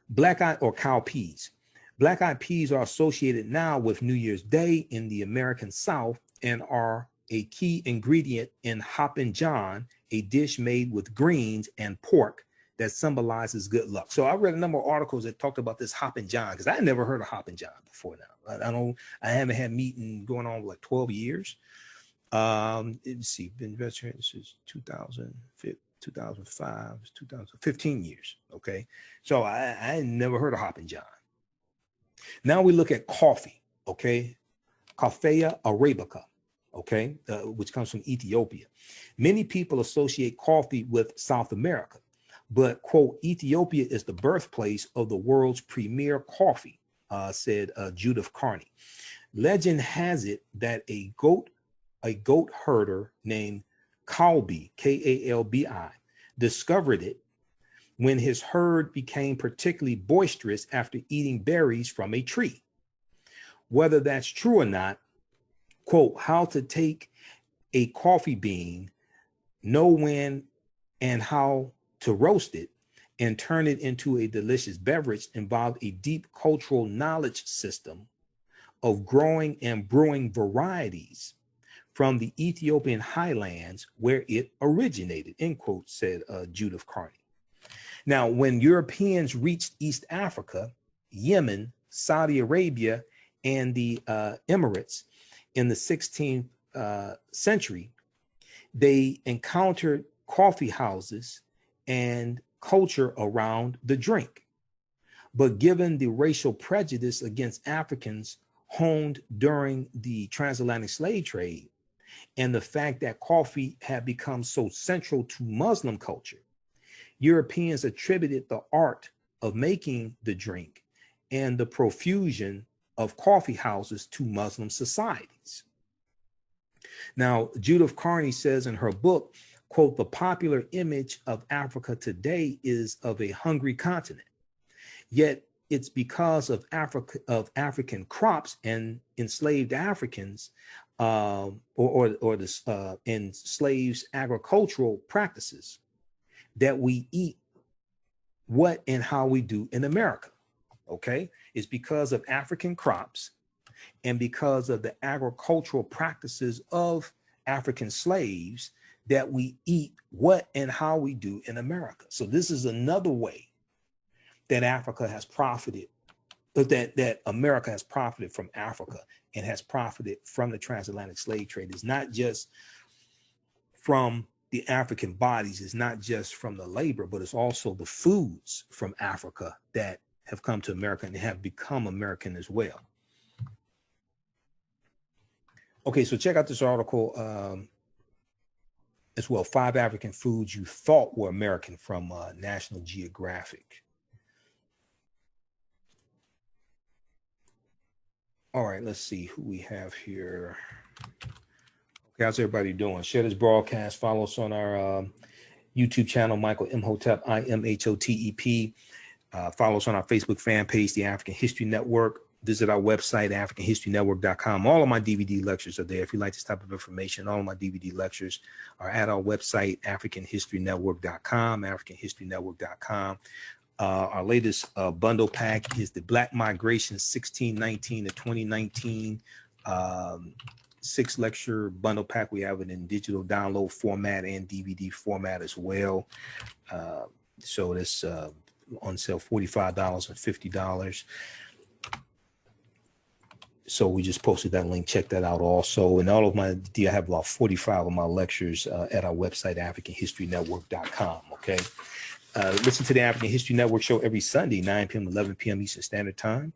Black-eyed or cowpeas. Black-eyed peas are associated now with New Year's Day in the American South and are a key ingredient in Hoppin' John, a dish made with greens and pork that symbolizes good luck. So I read a number of articles that talked about this Hoppin' John because I had never heard of Hoppin' John before now. I haven't had meat going on like 12 years. Let's see, been veteran since 2005, 2015 years. Okay. So I had never heard of Hoppin' John. Now we look at coffee. Okay. Coffea arabica. Okay. Which comes from Ethiopia. Many people associate coffee with South America. But, quote, Ethiopia is the birthplace of the world's premier coffee, said Judith Carney. Legend has it that a goat herder named Kalbi, K-A-L-B-I, discovered it when his herd became particularly boisterous after eating berries from a tree. Whether that's true or not, quote, how to take a coffee bean, know when and how to roast it and turn it into a delicious beverage involved a deep cultural knowledge system of growing and brewing varieties from the Ethiopian highlands where it originated, end quote, said Judith Carney. Now, when Europeans reached East Africa, Yemen, Saudi Arabia, and the Emirates in the 16th century, they encountered coffee houses and culture around the drink. But given the racial prejudice against Africans honed during the transatlantic slave trade and the fact that coffee had become so central to Muslim culture, Europeans attributed the art of making the drink and the profusion of coffee houses to Muslim societies. Now, Judith Carney says in her book, quote, the popular image of Africa today is of a hungry continent. Yet it's because of African crops and enslaved Africans or the enslaved agricultural practices that we eat what and how we do in America. Okay, it's because of African crops and because of the agricultural practices of African slaves that we eat what and how we do in America. So this is another way that Africa has profited, that America has profited from Africa and has profited from the transatlantic slave trade. It's not just from the African bodies, it's not just from the labor, but it's also the foods from Africa that have come to America and have become American as well. Okay, so check out this article as well, 5 African foods you thought were American from National Geographic. All right, let's see who we have here. Okay, how's everybody doing? Share this broadcast. Follow us on our YouTube channel, Michael Imhotep, Imhotep. Follow us on our Facebook fan page, The African History Network. Visit our website, AfricanHistoryNetwork.com. All of my DVD lectures are there. If you like this type of information, all of my DVD lectures are at our website, AfricanHistoryNetwork.com, AfricanHistoryNetwork.com. Our latest bundle pack is the Black Migration 1619 to 2019 six-lecture bundle pack. We have it in digital download format and DVD format as well. So this on sale $45 and $50. So we just posted that link. Check that out also. And all of my, I have about 45 of my lectures at our website, AfricanHistoryNetwork.com. Okay. Listen to the African History Network show every Sunday, 9 p.m. to 11 p.m. Eastern Standard Time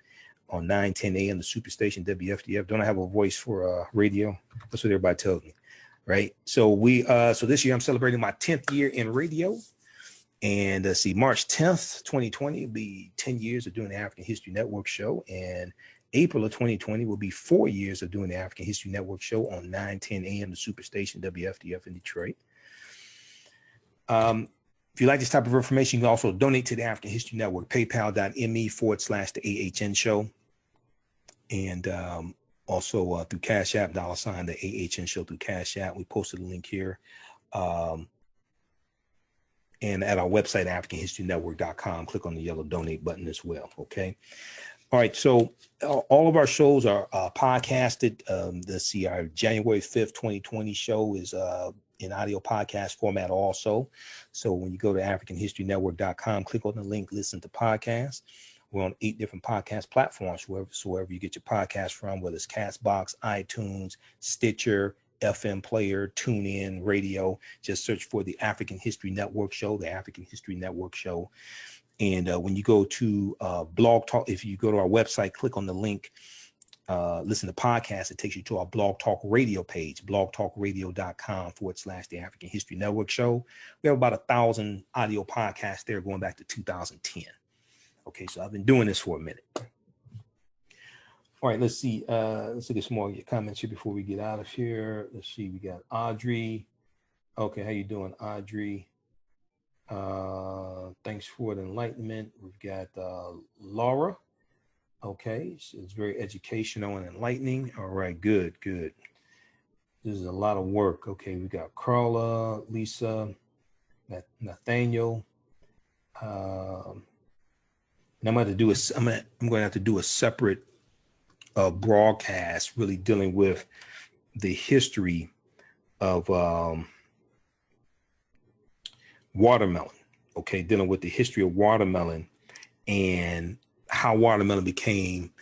on 9:10 a.m. the Superstation WFDF. Don't I have a voice for radio? That's what everybody tells me, right? So so this year I'm celebrating my 10th year in radio. And see, March 10th, 2020 will be 10 years of doing the African History Network show. And April of 2020 will be 4 years of doing the African History Network show on 9:10 a.m. the Superstation WFDF in Detroit. If you like this type of information, you can also donate to the African History Network, paypal.me/the AHN show. And also through Cash App, $ the AHN show through Cash App. We posted a link here. And at our website, AfricanHistoryNetwork.com, click on the yellow donate button as well. Okay. All right. So all of our shows are podcasted. Let's see, our January 5th, 2020 show is in audio podcast format also. So when you go to AfricanHistoryNetwork.com, click on the link, listen to podcasts. We're on 8 different podcast platforms, wherever you get your podcast from, whether it's Castbox, iTunes, Stitcher, FM player, TuneIn, radio. Just search for the African History Network show, the African History Network show. And when you go to Blog Talk, if you go to our website, click on the link, listen to podcasts, it takes you to our Blog Talk Radio page, blogtalkradio.com/the African History Network show. We have about 1,000 audio podcasts there going back to 2010. Okay, so I've been doing this for a minute. All right, let's see. Let's look at some more of your comments here before we get out of here. Let's see. We got Audrey. Okay, how you doing, Audrey? Thanks for the enlightenment. We've got Laura. Okay, so it's very educational and enlightening. All right, good. This is a lot of work. Okay, we got Carla, Lisa, Nathaniel. And I'm going to have to do a separate broadcast really dealing with the history of watermelon. Okay, dealing with the history of watermelon and how watermelon became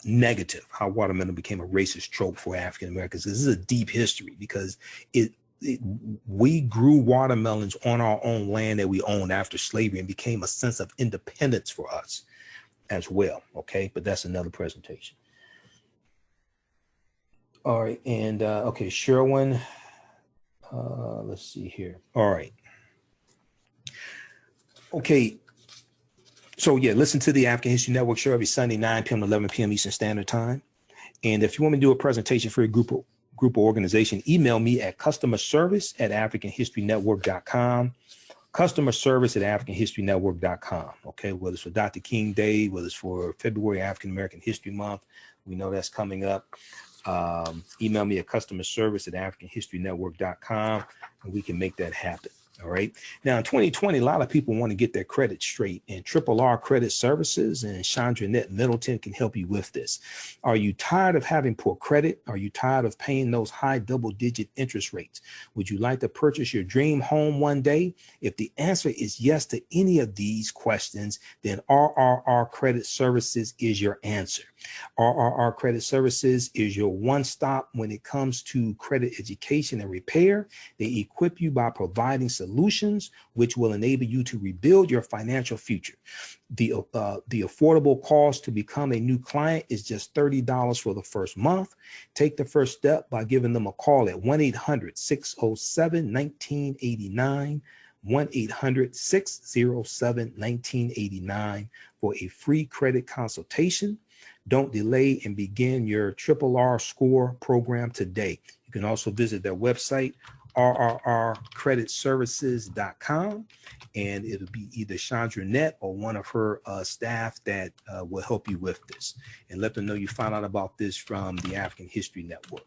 negative, how watermelon became a racist trope for African Americans. This is a deep history because we grew watermelons on our own land that we owned after slavery and became a sense of independence for us as well. Okay, but that's another presentation. All right, and okay, Sherwin. Let's see here. All right. Okay. So yeah, listen to the African History Network show every Sunday, 9 p.m. to 11 p.m. Eastern Standard Time. And if you want me to do a presentation for your group or organization, email me at customerservice@AfricanHistoryNetwork.com. Customer service at AfricanHistoryNetwork.com. Okay, whether it's for Dr. King Day, whether it's for February African American History Month, we know that's coming up. Email me at customerservice@AfricanHistoryNetwork.com, and we can make that happen. All right. Now, in 2020, a lot of people want to get their credit straight, and RRR Credit Services and Chandra Middleton can help you with this. Are you tired of having poor credit? Are you tired of paying those high double-digit interest rates? Would you like to purchase your dream home one day? If the answer is yes to any of these questions, then RRR Credit Services is your answer. RRR Credit Services is your one-stop when it comes to credit education and repair. They equip you by providing solutions which will enable you to rebuild your financial future. The affordable cost to become a new client is just $30 for the first month. Take the first step by giving them a call at 1-800-607-1989, 1-800-607-1989 for a free credit consultation. Don't delay and begin your RRR score program today. You can also visit their website, rrrcreditservices.com, and it'll be either Chandra Net or one of her staff that will help you with this. And let them know you found out about this from the African History Network.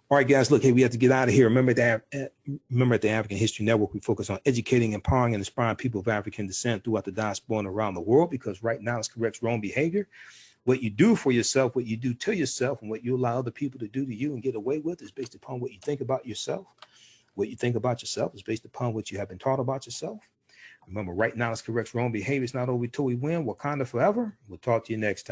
All right, guys, look, hey, we have to get out of here. Remember at the African History Network, we focus on educating, empowering, and inspiring people of African descent throughout the diaspora and around the world, because right now it's corrects wrong behavior. What you do for yourself, what you do to yourself, and what you allow other people to do to you and get away with is based upon what you think about yourself. What you think about yourself is based upon what you have been taught about yourself. Remember, right now it's corrects wrong behavior. It's not over till we win. Wakanda forever. We'll talk to you next time.